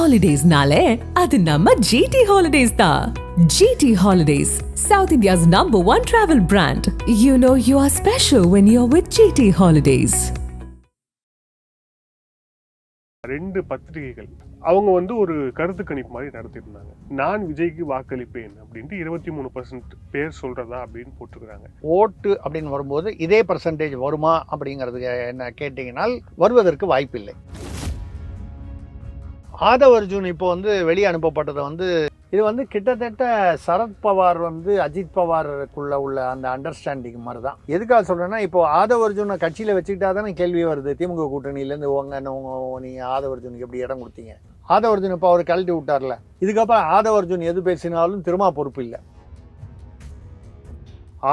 Holidays-nale, adu namma GT Holidays da. GT Holidays, South India's #1 travel brand. You know you are special when you're with GT Holidays. ரெண்டு பத்திரிகைகள் அவங்க வந்து ஒரு கருத்து கணிப்பு மாதிரி நடத்திருந்தாங்க. நான் விஜய்க்கு வாக்களிப்பேன் அப்படின்ட்டு 23% பேர் சொல்றதா அப்படின்னு போட்டுக்கிறாங்க. ஓட்டு அப்படின்னு வரும்போது இதே பர்சன்டேஜ் வருமா அப்படிங்கிறதுக்கு என்ன கேட்டீங்கன்னால் வருவதற்கு வாய்ப்பில்லை. ஆதவ் அர்ஜுன் இப்போ வந்து வெளியே அனுப்பப்பட்டதை வந்து இது வந்து கிட்டத்தட்ட சரத்பவார் வந்து அஜித் பவாருக்குள்ள உள்ள அந்த அண்டர்ஸ்டாண்டிங் மாதிரி தான். எதுக்காக சொல்கிறேன்னா, இப்போ ஆதவ் அர்ஜுனை கட்சியில் வச்சுக்கிட்டா தானே கேள்வி வருது. திமுக கூட்டணியிலேருந்து நீங்கள் ஆதவ் அர்ஜுனுக்கு எப்படி இடம் கொடுத்தீங்க? ஆதவ் அர்ஜுன் இப்போ அவர் கழட்டி விட்டார்ல, இதுக்கப்புறம் ஆதவ் அர்ஜுன் எது பேசினாலும் திரும்ப பொறுப்பு இல்லை.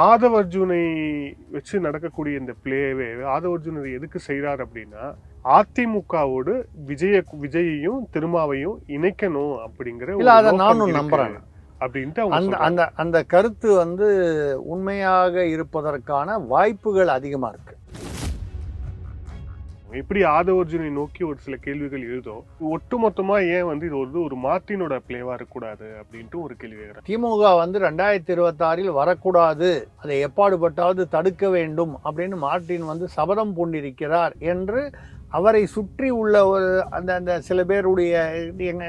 ஆதவ் அர்ஜுனை வச்சு நடக்கக்கூடிய இந்த பிளேவே ஆதவ் அர்ஜுன் எதுக்கு செய்கிறார் அப்படின்னா, அதிமுகவோடு விஜயையும் திருமாவையும் இணைக்கணும் அப்படிங்கிற இல்லை, அதை நானும் நம்புறேன் அப்படின்ட்டு அந்த கருத்து வந்து உண்மையாக இருப்பதற்கான வாய்ப்புகள் அதிகமாக இருக்கு. எப்படி ஆதவ் அர்ஜுனை நோக்கி ஒரு சில கேள்விகள் எழுதோ, ஒட்டுமொத்தமா ஏன் வந்து இது ஒரு மார்ட்டினோட பிளேவா இருக்கக்கூடாது அப்படின்ட்டு ஒரு கேள்வி கேட்கிறேன். திமுக வந்து 2026 வரக்கூடாது, அதை எப்பாடுபட்டாவது தடுக்க வேண்டும் அப்படின்னு மார்ட்டின் வந்து சபதம் பூண்டிருக்கிறார் என்று அவரை சுற்றி உள்ள ஒரு அந்த சில பேருடைய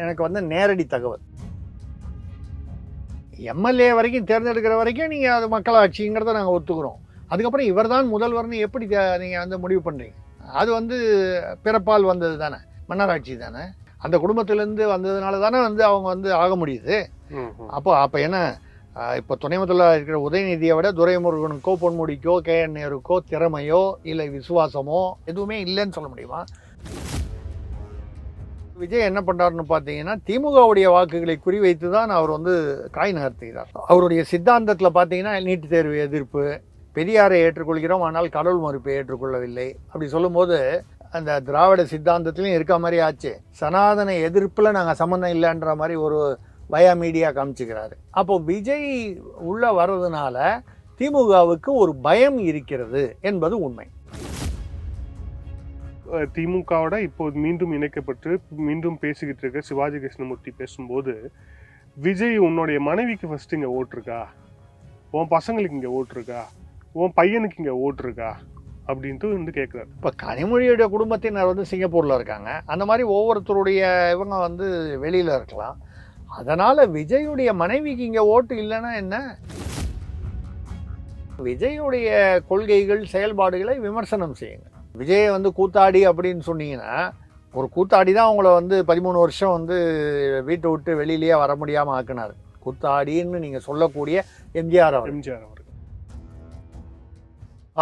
எனக்கு வந்து நேரடி தகவல். எம்எல்ஏ வரைக்கும் தேர்ந்தெடுக்கிற வரைக்கும் நீங்கள் அது மக்களாட்சிங்கிறத நாங்கள் ஒத்துக்கிறோம். அதுக்கப்புறம் இவர் தான் முதல்வர்னு எப்படி நீங்கள் வந்து முடிவு பண்ணுறீங்க? அது வந்து பிறப்பால் வந்தது தானே, மன்னராட்சி தானே, அந்த குடும்பத்திலேருந்து வந்ததுனால தானே வந்து அவங்க வந்து ஆக முடியுது. அப்போ என்ன, இப்போ துணை முதல்வராக இருக்கிற உதயநிதியை விட துரைமுருகனுக்கோ பொன்முடிக்கோ KN நேருக்கோ திறமையோ இல்லை விசுவாசமோ எதுவுமே இல்லைன்னு சொல்ல முடியுமா? விஜய் என்ன பண்ணுறாருன்னு பார்த்தீங்கன்னா, திமுகவுடைய வாக்குகளை குறிவைத்து தான் அவர் வந்து காய் நகர்த்துகிறார். அவருடைய சித்தாந்தத்தில் பார்த்தீங்கன்னா, நீட் தேர்வு எதிர்ப்பு, பெரியாரை ஏற்றுக்கொள்கிறோம் ஆனால் கடவுள் மறுப்பை ஏற்றுக்கொள்ளவில்லை அப்படி சொல்லும்போது அந்த திராவிட சித்தாந்தத்திலையும் இருக்க மாதிரி ஆச்சு. சனாதன எதிர்ப்பில் நாங்கள் சம்மந்தம் இல்லைன்ற மாதிரி ஒரு வயா மீடியா காமிச்சுக்கிறாரு. அப்போ விஜய் உள்ள வர்றதுனால திமுகவுக்கு ஒரு பயம் இருக்கிறது என்பது உண்மை. திமுகவோட இப்போ மீண்டும் இணைக்கப்பட்டு மீண்டும் பேசிக்கிட்டு இருக்க சிவாஜி கிருஷ்ணமூர்த்தி பேசும்போது, விஜய் உன்னுடைய மனைவிக்கு ஃபர்ஸ்ட் இங்கே ஓட்டுருக்கா, உன் பசங்களுக்கு இங்கே ஓட்டுருக்கா, உன் பையனுக்கு இங்கே ஓட்டுருக்கா அப்படின்ட்டு வந்து கேட்குறாரு. இப்போ கனிமொழியுடைய குடும்பத்தினர் வந்து சிங்கப்பூரில் இருக்காங்க. அந்த மாதிரி ஒவ்வொருத்தருடைய இவங்க வந்து வெளியில் இருக்கலாம். அதனால் விஜயுடைய மனைவிக்கு இங்கே ஓட்டு இல்லைன்னா என்ன? விஜயுடைய கொள்கைகள் செயல்பாடுகளை விமர்சனம் செய்யுங்க. விஜயை வந்து கூத்தாடி அப்படின்னு சொன்னீங்கன்னா, ஒரு கூத்தாடி தான் அவங்கள வந்து 13 வருஷம் வந்து வீட்டை விட்டு வெளியிலேயே வர முடியாமல் ஆக்கினார். கூத்தாடின்னு நீங்கள் சொல்லக்கூடிய எம்ஜிஆர் அவர்கள்.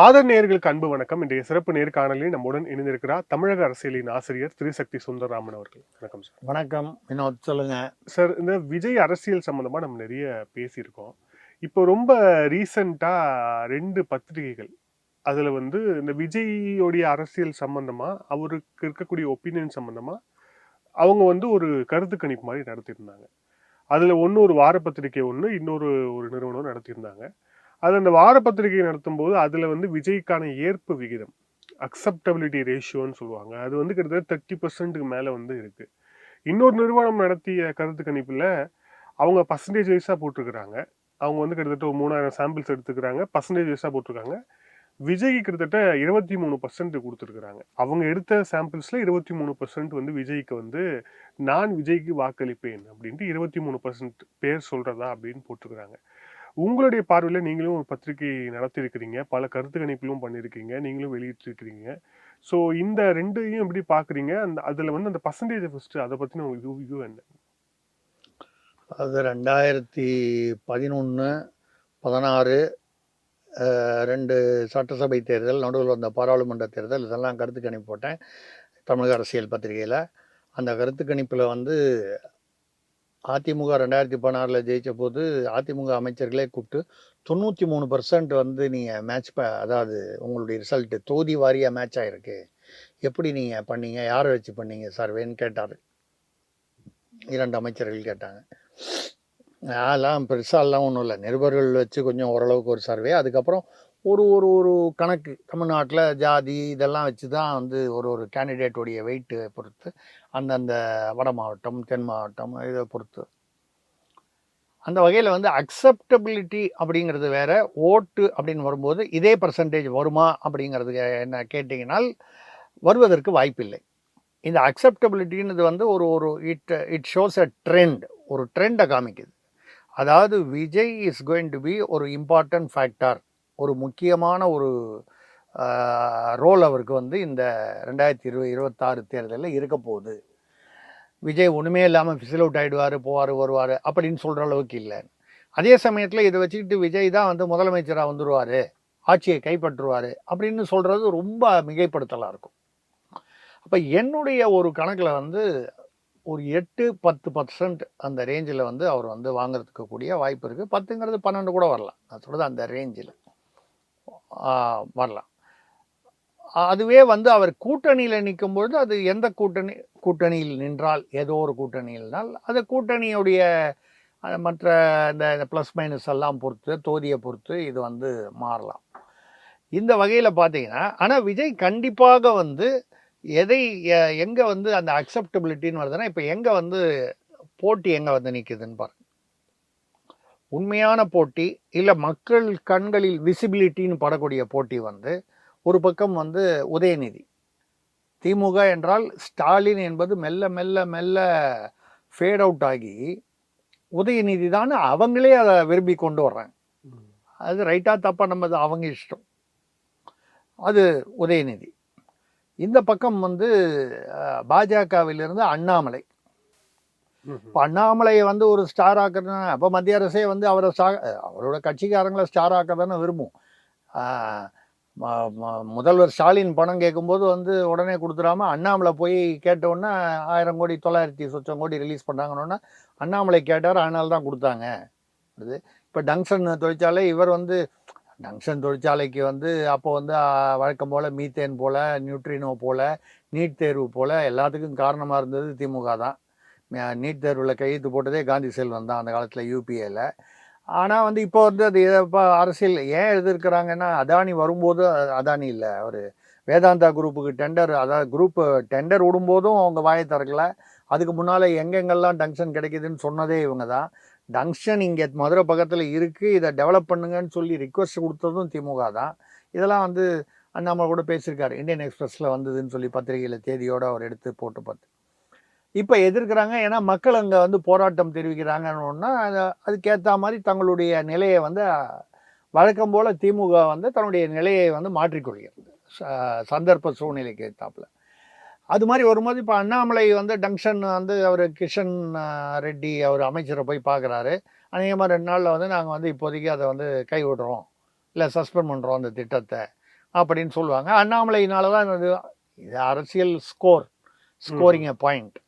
ஆதர் நேயர்களுக்கு அன்பு வணக்கம். இன்றைய சிறப்பு நேர்காணலில் நம்முடன் இணைந்திருக்கிறார் தமிழக அரசியலின் ஆசிரியர் திரிசக்தி சுந்தரராமன் அவர்கள். வணக்கம் சார். வணக்கம் வினோத், சொல்லுங்க சார். இந்த விஜய் அரசியல் சம்பந்தமா நம்ம நிறைய பேசியிருக்கோம். இப்போ ரொம்ப ரீசண்டா 2 பத்திரிகைகள் அதுல வந்து இந்த விஜயோடைய அரசியல் சம்பந்தமா, அவருக்கு இருக்கக்கூடிய ஒப்பீனியன் சம்பந்தமா அவங்க வந்து ஒரு கருத்து கணிப்பு மாதிரி நடத்தியிருந்தாங்க. அதுல ஒரு வார பத்திரிகை இன்னொரு நிறுவனம் நடத்தியிருந்தாங்க. அது அந்த வார பத்திரிகை நடத்தும் போது அதுல வந்து விஜய்க்கான ஏற்பு விகிதம், அக்செப்டபிலிட்டி ரேஷியோன்னு சொல்லுவாங்க, அது வந்து கிட்டத்தட்ட 30%க்கு மேல வந்து இருக்கு. இன்னொரு நிறுவனம் நடத்திய கருத்து கணிப்புல அவங்க பர்சன்டேஜ் வைஸா போட்டிருக்கிறாங்க. அவங்க வந்து கிட்டத்தட்ட 3000 சாம்பிள்ஸ் எடுத்துக்கிறாங்க, பர்சன்டேஜ் வைஸா போட்டிருக்காங்க. விஜய்க்கு கிட்டத்தட்ட 23% கொடுத்துருக்குறாங்க. அவங்க எடுத்த சாம்பிள்ஸ்ல 23% வந்து விஜய்க்கு வந்து நான் விஜய்க்கு வாக்களிப்பேன் அப்படின்ட்டு 23% பேர் சொல்றதா அப்படின்னு போட்டிருக்கிறாங்க. உங்களுடைய பார்வையில் நீங்களும் ஒரு பத்திரிகை நடத்திருக்கிறீங்க, பல கருத்து கணிப்பிலும் பண்ணியிருக்கீங்க, நீங்களும் வெளியிட்டிருக்கிறீங்க. ஸோ இந்த ரெண்டையும் எப்படி பார்க்குறீங்க? அதில் வந்து அந்த பர்சன்டேஜ் ஃபஸ்ட்டு அதை பற்றின உங்களுக்கு வியூ என்ன? அது 2011, 16 2 சட்டசபை தேர்தல், நடுவில் வந்த பாராளுமன்ற தேர்தல், இதெல்லாம் கருத்து கணிப்பு போட்டேன் தமிழக அரசியல் பத்திரிகையில். அந்த கருத்து கணிப்பில் வந்து அதிமுக 2016 ஜெயித்த போது அதிமுக அமைச்சர்களே கூப்பிட்டு 93% வந்து நீங்கள் அதாவது உங்களுடைய ரிசல்ட்டு தொகுதி வாரியாக மேட்ச் ஆகிருக்கு, எப்படி நீங்கள் பண்ணீங்க, யாரை வச்சு பண்ணீங்க சர்வேன்னு கேட்டார். 2 அமைச்சர்கள் கேட்டாங்க. அதெல்லாம் பெருசாலாம் ஒன்றும் இல்லை, நிருபர்கள் வச்சு கொஞ்சம் ஓரளவுக்கு ஒரு சர்வே, அதுக்கப்புறம் ஒரு ஒரு ஒரு கணக்கு தமிழ்நாட்டில் ஜாதி இதெல்லாம் வச்சு தான் வந்து ஒரு ஒரு கேண்டிடேட்டுடைய வெயிட்டு பொறுத்து அந்தந்த வட மாவட்டம் தென் மாவட்டம் இதை பொறுத்து அந்த வகையில் வந்து அக்செப்டபிலிட்டி அப்படிங்கிறது வேற, ஓட்டு அப்படின்னு வரும்போது இதே பர்சன்டேஜ் வருமா அப்படிங்கிறது என்ன கேட்டிங்கனால் வருவதற்கு வாய்ப்பில்லை. இந்த அக்செப்டபிலிட்டின்றது வந்து ஒரு ஒரு இட் ஷோஸ் அ ட்ரெண்ட், ஒரு ட்ரெண்டை காமிக்குது. அதாவது Vijay is going to be ஒரு இம்பார்ட்டன்ட் ஃபேக்டர், ஒரு முக்கியமான ஒரு ரோல் அவருக்கு வந்து இந்த 2026 தேர்தலில் இருக்க போகுது. விஜய் ஒன்றுமே இல்லாமல் ஃபிசில் அவுட் ஆகிடுவார், போவார் வருவார் அப்படின்னு சொல்கிற அளவுக்கு இல்லை. அதே சமயத்தில் இதை வச்சுக்கிட்டு விஜய் தான் வந்து முதலமைச்சராக வந்துடுவார், ஆட்சியை கைப்பற்றுவார் அப்படின்னு சொல்கிறது ரொம்ப மிகைப்படுத்தலாக இருக்கும். அப்போ என்னுடைய ஒரு கணக்கில் வந்து ஒரு 8-10% அந்த ரேஞ்சில் வந்து அவர் வந்து வாங்கிறதுக்கு கூடிய வாய்ப்பு இருக்குது. 10ங்கிறது 12 கூட வரலாம், நான் சொல்கிறது அந்த ரேஞ்சில் வரலாம். அதுவே வந்து அவர் கூட்டணியில் நிற்கும் பொழுது அது எந்த கூட்டணியில் நின்றால், ஏதோ ஒரு கூட்டணியில்னால் அது கூட்டணியுடைய மற்ற இந்த ப்ளஸ் மைனஸ் எல்லாம் பொறுத்து, தொகுதியை பொறுத்து இது வந்து மாறலாம். இந்த வகையில் பார்த்தீங்கன்னா, ஆனால் விஜய் கண்டிப்பாக வந்து எங்கே வந்து அந்த அக்செப்டபிலிட்டின்னு வருதுன்னா, இப்போ எங்கே வந்து போட்டி எங்கே வந்து நிற்குதுன்னு பாருங்க. உண்மையான போட்டி இல்லை மக்கள் கண்களில் விசிபிலிட்டின்னு படக்கூடிய போட்டி வந்து ஒரு பக்கம் வந்து உதயநிதி. திமுக என்றால் ஸ்டாலின் என்பது மெல்ல மெல்ல மெல்ல ஃபேட் அவுட் ஆகி உதயநிதி தான் அவங்களே அதை விரும்பி கொண்டு வர்றாங்க. அது ரைட்டாக தப்பாக நம்ம அவங்க இஷ்டம். அது உதயநிதி. இந்த பக்கம் வந்து பாஜகவிலிருந்து அண்ணாமலை. இப்போ அண்ணாமலையை வந்து ஒரு ஸ்டார் ஆக்குறதுனா, அப்போ மத்திய அரசே வந்து அவரை அவரோட கட்சிக்காரங்களை ஸ்டார் ஆக்க தானே விரும்பும். முதல்வர் ஸ்டாலின் பணம் கேட்கும்போது வந்து உடனே கொடுத்துடாம அண்ணாமலை போய் கேட்டோன்னா 1000 கோடி 900 சொச்சம் கோடி ரிலீஸ் பண்ணாங்கன்னா அண்ணாமலை கேட்டார், அதனால தான் கொடுத்தாங்க. அது இப்போ டங்ஷன் தொழிற்சாலை, இவர் வந்து டங்ஷன் தொழிற்சாலைக்கு வந்து அப்போ வந்து வழக்கம் போல் மீத்தேன் போல், நியூட்ரினோ போல், நீட் தேர்வு போல் எல்லாத்துக்கும் காரணமாக இருந்தது திமுக தான். நீட் தேர்வில் கையெழுத்து போட்டதே காந்தி செல்வன் தான் அந்த காலத்தில் யூபிஏல. ஆனால் வந்து இப்போ வந்து அது இப்போ அரசியல் ஏன் எதிர்க்கிறாங்கன்னா, அதானி வரும்போது, அதானி இல்லை அவர் வேதாந்தா குரூப்புக்கு டெண்டர், அதாவது குரூப்பு டெண்டர் விடும்போதும் அவங்க வாயை திறக்கலை. அதுக்கு முன்னால் எங்கெங்கெல்லாம் டங்ஷன் கிடைக்குதுன்னு சொன்னதே இவங்க தான். டங்ஷன் இங்கே மதுரை பக்கத்தில் இருக்குது, இதை டெவலப் பண்ணுங்கன்னு சொல்லி ரிக்வெஸ்ட் கொடுத்ததும் திமுக தான். இதெல்லாம் வந்து அண்ணாமலை கூட பேசியிருக்காரு, இந்தியன் எக்ஸ்பிரஸில் வந்ததுன்னு சொல்லி பத்திரிகையில் தேதியோடு அவர் எடுத்து போட்டு பார்த்து. இப்போ எதிர்க்கிறாங்க, ஏன்னா மக்கள் அங்கே வந்து போராட்டம் தெரிவிக்கிறாங்கன்னா அதுக்கேற்ற மாதிரி தங்களுடைய நிலையை வந்து வழக்கம் போல் திமுக வந்து தன்னுடைய நிலையை வந்து மாற்றிக்கொள்கிறது சந்தர்ப்ப சூழ்நிலைக்கு ஏற்றாப்புல. அது மாதிரி வரும்போது இப்போ அண்ணாமலை வந்து டங்ஷன் வந்து அவர் கிஷன் ரெட்டி அவர் அமைச்சரை போய் பார்க்குறாரு. அநேகமாக 2 நாளில் வந்து நாங்கள் வந்து இப்போதைக்கு அதை வந்து கைவிடுறோம், இல்லை சஸ்பெண்ட் பண்ணுறோம் அந்த திட்டத்தை அப்படின்னு சொல்லுவாங்க. அண்ணாமலையினால தான் இது அரசியல் ஸ்கோரிங் எ பாயிண்ட்.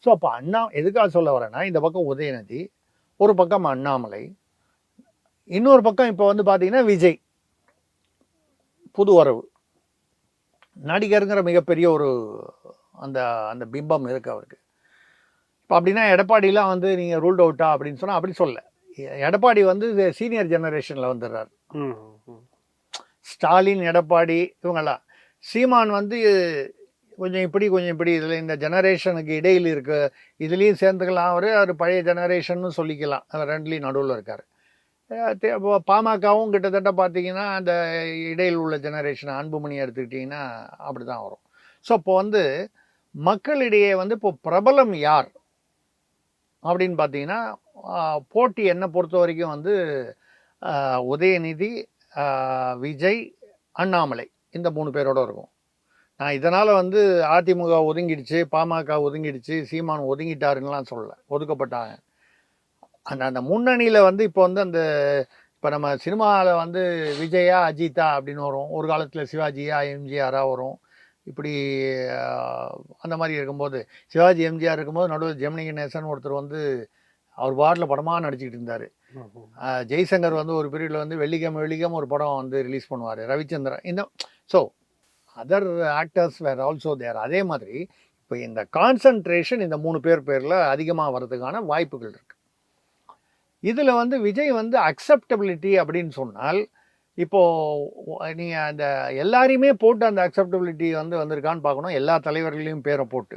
ஸோ அப்போ எதுக்காக சொல்ல வரேன்னா, இந்த பக்கம் உதயநிதி, ஒரு பக்கம் அண்ணாமலை, இன்னொரு பக்கம் இப்போ வந்து பார்த்தீங்கன்னா விஜய் புது வரவு நடிகருங்கிற மிகப்பெரிய ஒரு அந்த அந்த பிம்பம் இருக்குது அவருக்கு. இப்போ அப்படின்னா எடப்பாடிலாம் வந்து நீங்கள் ரூல்ட் அவுட்டா அப்படின்னு சொன்னால் அப்படி சொல்ல. எடப்பாடி வந்து சீனியர் ஜெனரேஷனில் வந்துடுறார். ஸ்டாலின், எடப்பாடி இவங்கெல்லாம். சீமான் வந்து கொஞ்சம் இப்படி இதில் இந்த ஜெனரேஷனுக்கு இடையில் இருக்க இதுலேயும் சேர்ந்துக்கலாம். அவர் பழைய ஜெனரேஷன்னு சொல்லிக்கலாம். அவர் ரெண்டுலேயும் நடுவில் இருக்கார். பாமகவும் கிட்டத்தட்ட பார்த்தீங்கன்னா அந்த இடையில் உள்ள ஜெனரேஷன், அன்புமணி எடுத்துக்கிட்டிங்கன்னா அப்படி தான் வரும். ஸோ இப்போ வந்து மக்களிடையே வந்து இப்போ பிரபலம் யார் அப்படின்னு பார்த்தீங்கன்னா, போட்டி என்னை பொறுத்த வரைக்கும் வந்து உதயநிதி, விஜய், அண்ணாமலை இந்த 3 பேரோட இருக்கும். நான் இதனால் வந்து அதிமுக ஒதுங்கிடுச்சு, பாமக ஒதுங்கிடுச்சு, சீமான் ஒதுங்கிட்டாருன்னெலாம் சொல்லலை, ஒதுக்கப்பட்டாங்க. அந்த முன்னணியில் வந்து இப்போ வந்து இப்போ நம்ம சினிமாவில் வந்து விஜயா அஜித்தா அப்படின்னு வரும், ஒரு காலத்தில் சிவாஜியா எம்ஜிஆராக வரும். இப்படி அந்த மாதிரி இருக்கும்போது சிவாஜி எம்ஜிஆர் இருக்கும்போது நடுவில் ஜெமினி கணேசன் ஒருத்தர் வந்து அவர் வார்டில் படமாக நடிச்சுக்கிட்டு இருந்தார். ஜெய்சங்கர் வந்து ஒரு பீரியடில் வந்து வெள்ளிக்கிழமை ஒரு படம் வந்து ரிலீஸ் பண்ணுவார். ரவிச்சந்திரன் இந்த so other actors were also there. அதே மாதிரி இப்போ இந்த கான்சன்ட்ரேஷன் இந்த 3 பேரில் அதிகமாக வர்றதுக்கான வாய்ப்புகள் இருக்குது. இதில் வந்து விஜய் வந்து அக்செப்டபிலிட்டி அப்படின்னு சொன்னால் இப்போது நீங்கள் அந்த எல்லாரையுமே போட்டு அந்த அக்செப்டபிலிட்டி வந்து வந்திருக்கான்னு பார்க்கணும், எல்லா தலைவர்களையும் பேரை போட்டு.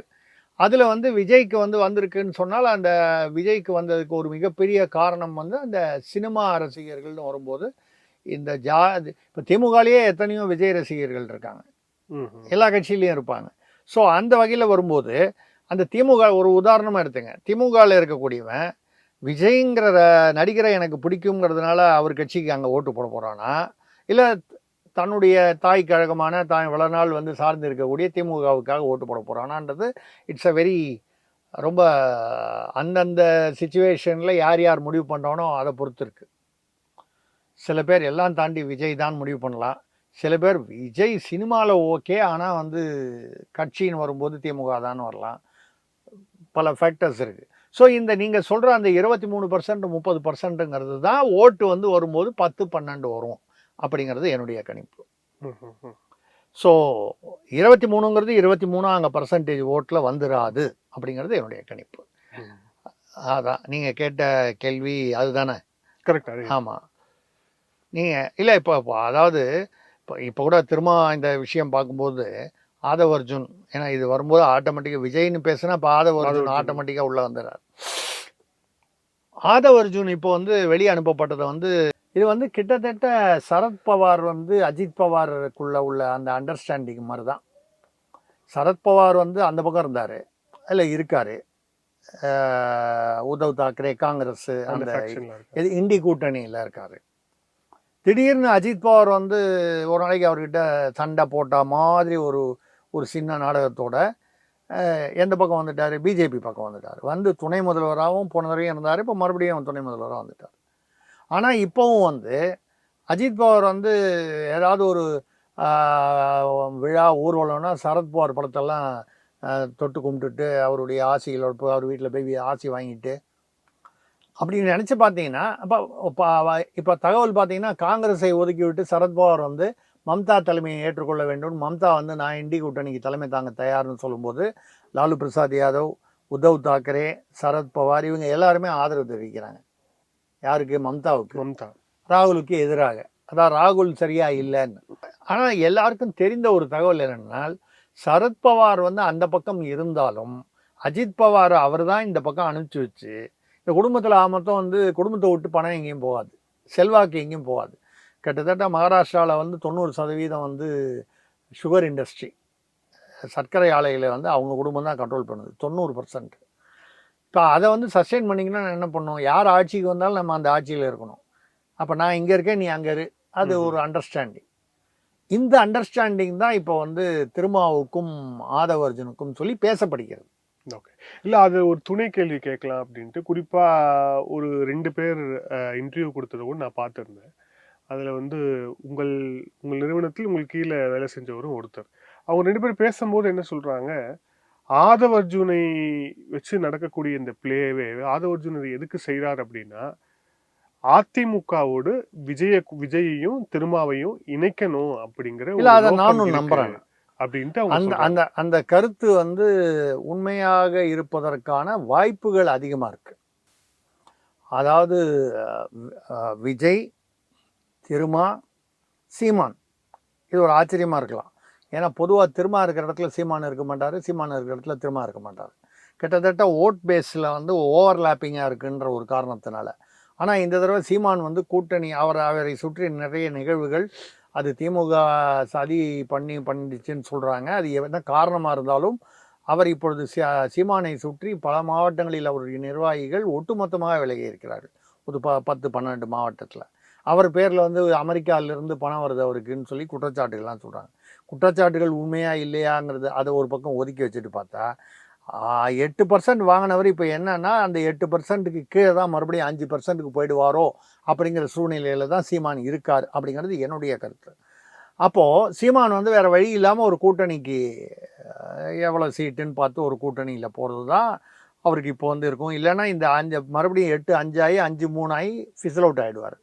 அதில் வந்து விஜய்க்கு வந்து வந்திருக்குன்னு சொன்னால் அந்த விஜய்க்கு வந்ததுக்கு ஒரு மிகப்பெரிய காரணம் வந்து அந்த சினிமா ரசிகர்கள்னு வரும்போது இந்த இப்போ திமுகலேயே எத்தனையோ விஜய் ரசிகர்கள் இருக்காங்க, எல்லா கட்சியிலையும் இருப்பாங்க. ஸோ அந்த வகையில் வரும்போது அந்த திமுக ஒரு உதாரணமாக எடுத்துங்க, திமுகவில் இருக்கக்கூடியவன் விஜய்ங்கிற நடிகரை எனக்கு பிடிக்குங்கிறதுனால அவர் கட்சிக்கு அங்கே ஓட்டு போட போகிறானா, இல்லை தன்னுடைய தாய் கழகமான தான் இவ்வளோ நாள் வந்து சார்ந்து இருக்கக்கூடிய திமுகவுக்காக ஓட்டு போட போகிறானான்றது இட்ஸ் அ வெரி ரொம்ப அந்தந்த சுச்சுவேஷனில் யார் யார் முடிவு பண்ணுறானோ அதை பொறுத்து இருக்குது. சில பேர் எல்லாம் தாண்டி விஜய் தான் முடிவு பண்ணலாம், சில பேர் விஜய் சினிமாவில் ஓகே ஆனால் வந்து கட்சின்னு வரும்போது திமுக தான் வரலாம், பல ஃபேக்டர்ஸ் இருக்குது. ஸோ இந்த நீங்கள் சொல்கிற அந்த 23% 30%ங்கிறது தான் ஓட்டு வந்து வரும்போது 10-12 வரும் அப்படிங்கிறது என்னுடைய கணிப்பு. ஸோ 23ங்கிறது 23 அங்கே பர்சன்டேஜ் ஓட்டில் வந்துடாது அப்படிங்கிறது என்னுடைய கணிப்பு. அதான் நீங்கள் கேட்ட கேள்வி அதுதானே? கரெக்ட். ஆமாம். நீங்கள் இல்லை இப்போ அதாவது இப்போ கூட திரும்ப இந்த விஷயம் பார்க்கும்போது ஆதவ் அர்ஜுன், ஏன்னா இது வரும்போது ஆட்டோமேட்டிக்காக விஜய்னு பேசுனா இப்போ ஆதவ் அர்ஜுன் ஆட்டோமேட்டிக்காக உள்ளே வந்துடுறார். ஆதவ் அர்ஜுன் இப்போ வந்து வெளியே அனுப்பப்பட்டதை வந்து இது வந்து கிட்டத்தட்ட சரத்பவார் வந்து அஜித் பவாருக்குள்ளே உள்ள அந்த அண்டர்ஸ்டாண்டிங் மாதிரி தான். சரத்பவார் வந்து அந்த பக்கம் இருந்தார், இல்லை இருக்கார், உத்தவ் தாக்கரே காங்கிரஸ் அந்த இண்டி கூட்டணியில் இருக்கார். திடீர்னு அஜித் பவார் வந்து ஒரு நாளைக்கு அவர்கிட்ட சண்டை போட்ட மாதிரி ஒரு சின்ன நாடகத்தோட எந்த பக்கம் வந்துட்டார், பிஜேபி பக்கம் வந்துட்டார். வந்து துணை முதல்வராகவும் போன தடவையும் இருந்தார், இப்போ மறுபடியும் துணை முதல்வராக வந்துட்டார். ஆனால் இப்போவும் வந்து அஜித் பவார் வந்து ஏதாவது ஒரு விழா ஊர்வலம்னா சரத்பவார் படத்தெல்லாம் தொட்டு கும்பிட்டுட்டு அவருடைய ஆசைகளோட அவர் வீட்டில் போய் ஆசை வாங்கிட்டு அப்படின்னு நினச்சி பார்த்தீங்கன்னா, இப்போ தகவல் பார்த்தீங்கன்னா காங்கிரஸை ஒதுக்கி விட்டு சரத்பவார் வந்து மம்தா தலைமையை ஏற்றுக்கொள்ள வேண்டும், மம்தா வந்து நான் இண்டி கூட்டணிக்கு தலைமை தாங்க தயார்னு சொல்லும்போது லாலு பிரசாத் யாதவ், உத்தவ் தாக்கரே, சரத்பவார் இவங்க எல்லாருமே ஆதரவு தெரிவிக்கிறாங்க. யாருக்கு? மம்தா. ராகுலுக்கு எதிராக. அதான் ராகுல் சரியா இல்லைன்னு. ஆனால் எல்லாருக்கும் தெரிந்த ஒரு தகவல் என்னென்னால், சரத்பவார் வந்து அந்த பக்கம் இருந்தாலும் அஜித் பவார் அவர் தான் இந்த பக்கம் அனுப்பிச்சி வச்சு இந்த குடும்பத்தில் மொத்தம் வந்து குடும்பத்தை விட்டு பணம் எங்கேயும் போகாது, செல்வாக்கு எங்கேயும் போகாது. கிட்டத்தட்ட மகாராஷ்டிராவில் வந்து 90% வந்து சுகர் இண்டஸ்ட்ரி, சர்க்கரை ஆலையில் வந்து அவங்க குடும்பம் தான் கண்ட்ரோல் பண்ணுது 90%. இப்போ அதை வந்து சஸ்டெயின் பண்ணிங்கன்னா என்ன பண்ணணும், யார் ஆட்சிக்கு வந்தாலும் நம்ம அந்த ஆட்சியில் இருக்கணும். அப்போ நான் இங்கே இருக்கேன், நீ அங்கே இரு, அது ஒரு அண்டர்ஸ்டாண்டிங். இந்த அண்டர்ஸ்டாண்டிங் தான் இப்போ வந்து திருமாவுக்கும் ஆதவ் அர்ஜுனுக்கும் சொல்லி பேசப்படுகிறது. ஓகே, இல்லை அது ஒரு துணை கேள்வி கேட்கலாம் அப்படின்ட்டு குறிப்பாக ஒரு 2 பேர் இன்டர்வியூ கொடுத்ததை கூட நான் பார்த்துருந்தேன். அதில் வந்து உங்கள் நிறுவனத்தில் உங்களுக்கு கீழே வேலை செஞ்சவரும் ஒருத்தர். அவங்க 2 பேர் பேசும்போது என்ன சொல்கிறாங்க, ஆதவ் அர்ஜுனை வச்சு நடக்கக்கூடிய இந்த பிளேவே ஆதவ் அர்ஜுன் எதுக்கு செய்கிறார் அப்படின்னா, அதிமுகவோடு விஜயையும் திருமாவையும் இணைக்கணும் அப்படிங்கிற அதை நானும் நம்புறேன் அப்படின்ட்டு அந்த கருத்து வந்து உண்மையாக இருப்பதற்கான வாய்ப்புகள் அதிகமாக இருக்கு. அதாவது விஜய், திருமா, சீமான் இது ஒரு ஆச்சரியமாக இருக்கலாம். ஏன்னா பொதுவாக திருமா இருக்கிற இடத்துல சீமான் இருக்க மாட்டார், சீமான் இருக்கிற இடத்துல திருமா இருக்க மாட்டார். கிட்டத்தட்ட ஓட் பேஸில் வந்து ஓவர்லாப்பிங்காக இருக்குன்ற ஒரு காரணத்தினால. ஆனால் இந்த தடவை சீமான் வந்து கூட்டணி அவரை சுற்றி நிறைய நிகழ்வுகள் அது திமுக சதி பண்ணிடுச்சுன்னு சொல்கிறாங்க. அது என்ன காரணமாக இருந்தாலும் அவர் இப்பொழுது சீமானை சுற்றி பல மாவட்டங்களில் அவருடைய நிர்வாகிகள் ஒட்டுமொத்தமாக விலகி இருக்கிறார்கள். ஒரு 10-12 மாவட்டத்தில் அவர் பேரில் வந்து அமெரிக்காவிலிருந்து பணம் வருது அவருக்குன்னு சொல்லி குற்றச்சாட்டுகள்லாம் சொல்கிறாங்க. குற்றச்சாட்டுகள் உண்மையாக இல்லையாங்கிறது அதை ஒரு பக்கம் ஒதுக்கி வச்சுட்டு பார்த்தா 8% வாங்கினவர் இப்போ என்னன்னா அந்த 8%க்கு கீழே தான் மறுபடியும் 5%க்கு போயிடுவாரோ அப்படிங்கிற சூழ்நிலையில் தான் சீமான் இருக்கார் அப்படிங்கிறது என்னுடைய கருத்து. அப்போது சீமான் வந்து வேறு வழி இல்லாமல் ஒரு கூட்டணிக்கு எவ்வளோ சீட்டுன்னு பார்த்து ஒரு கூட்டணியில் போகிறது தான் அவருக்கு இப்போ வந்து இருக்கும். இல்லைன்னா இந்த 5 மறுபடியும் 8-5 ஆகி 5-3 ஆகி ஃபிசில் அவுட் ஆகிடுவார்.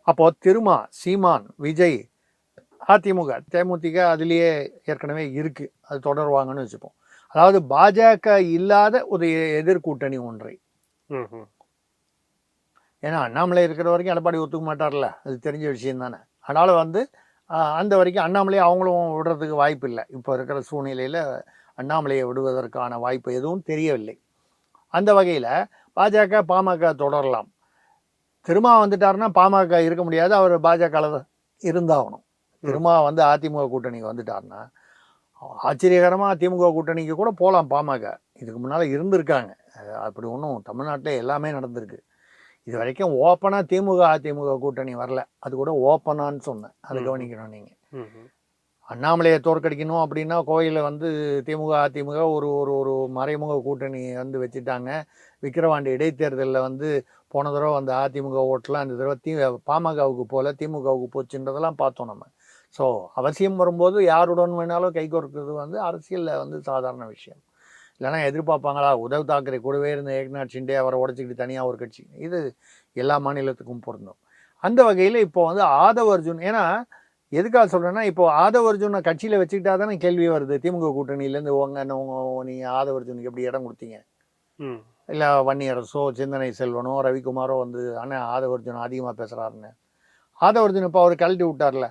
அப்போது திருமா, சீமான், விஜய், அதிமுக, தேமுதிக அதுலேயே ஏற்கனவே இருக்குது, அது தொடர்வாங்கன்னு வச்சுப்போம். அதாவது பாஜக இல்லாத ஒரு எதிர்கூட்டணி ஒன்றை. ஏன்னா அண்ணாமலை இருக்கிற வரைக்கும் எடப்பாடி ஒத்துக்க மாட்டார்ல, அது தெரிஞ்ச விஷயம் தானே. அதனால் வந்து அந்த வரைக்கும் அண்ணாமலையை அவங்களும் விடுறதுக்கு வாய்ப்பு இல்லை. இப்போ இருக்கிற சூழ்நிலையில் அண்ணாமலையை விடுவதற்கான வாய்ப்பு எதுவும் தெரியவில்லை. அந்த வகையில் பாஜக பாமக தொடரலாம். திருமா வந்துட்டாருன்னா பாமக இருக்க முடியாது, அவர் பாஜகவில் இருந்தாகணும். திருமா வந்து அதிமுக கூட்டணிக்கு வந்துட்டாருன்னா ஆச்சரியகரமாக திமுக கூட்டணிக்கு கூட போகலாம் பாமக. இதுக்கு முன்னால் இருந்திருக்காங்க, அப்படி ஒன்றும் தமிழ்நாட்டில் எல்லாமே நடந்திருக்கு. இது வரைக்கும் ஓப்பனாக திமுக அதிமுக கூட்டணி வரல, அது கூட ஓப்பனான்னு சொன்னேன், அதை கவனிக்கணும் நீங்கள். அண்ணாமலையை தோற்கடிக்கணும் அப்படின்னா கோயிலில் வந்து திமுக அதிமுக ஒரு ஒரு ஒரு மறைமுக கூட்டணி வந்து வச்சுட்டாங்க. விக்கிரவாண்டி இடைத்தேர்தலில் வந்து போன தடவை வந்து அதிமுக ஓட்டெலாம் இந்த தடவை பாமகவுக்கு போல திமுகவுக்கு போச்சுன்றதெல்லாம் பார்த்தோம் நம்ம. ஸோ அவசியம் வரும்போது யாருடன் வேணாலும் கைகோர்க்கிறது வந்து அரசியலில் வந்து சாதாரண விஷயம். இல்லைனா எதிர்பார்ப்பாங்களா, உத்தவ் தாக்கரே கூடவே இருந்த ஏக்நாத் ஷிண்டே அவரை உடச்சிக்கிட்டு தனியாக ஒரு கட்சி, இது எல்லா மாநிலத்துக்கும் பொருந்தும். அந்த வகையில் இப்போ வந்து ஆதவ் அர்ஜுன், ஏன்னா எதுக்காக சொல்கிறேன்னா, இப்போ ஆதவ் அர்ஜுனை கட்சியில் வச்சுக்கிட்டா தானே கேள்வி வருது. திமுக கூட்டணியிலேருந்து நீங்கள் ஆதவ் அர்ஜுனுக்கு எப்படி இடம் கொடுத்தீங்க? இல்லை வன்னியரசோ சிந்தனை செல்வனோ ரவிக்குமாரோ வந்து ஆனால் ஆதவ் அர்ஜுன் அதிகமாக பேசுகிறாருன்னு. ஆதவ் அர்ஜுன் இப்போ அவர் கழட்டி விட்டார்ல,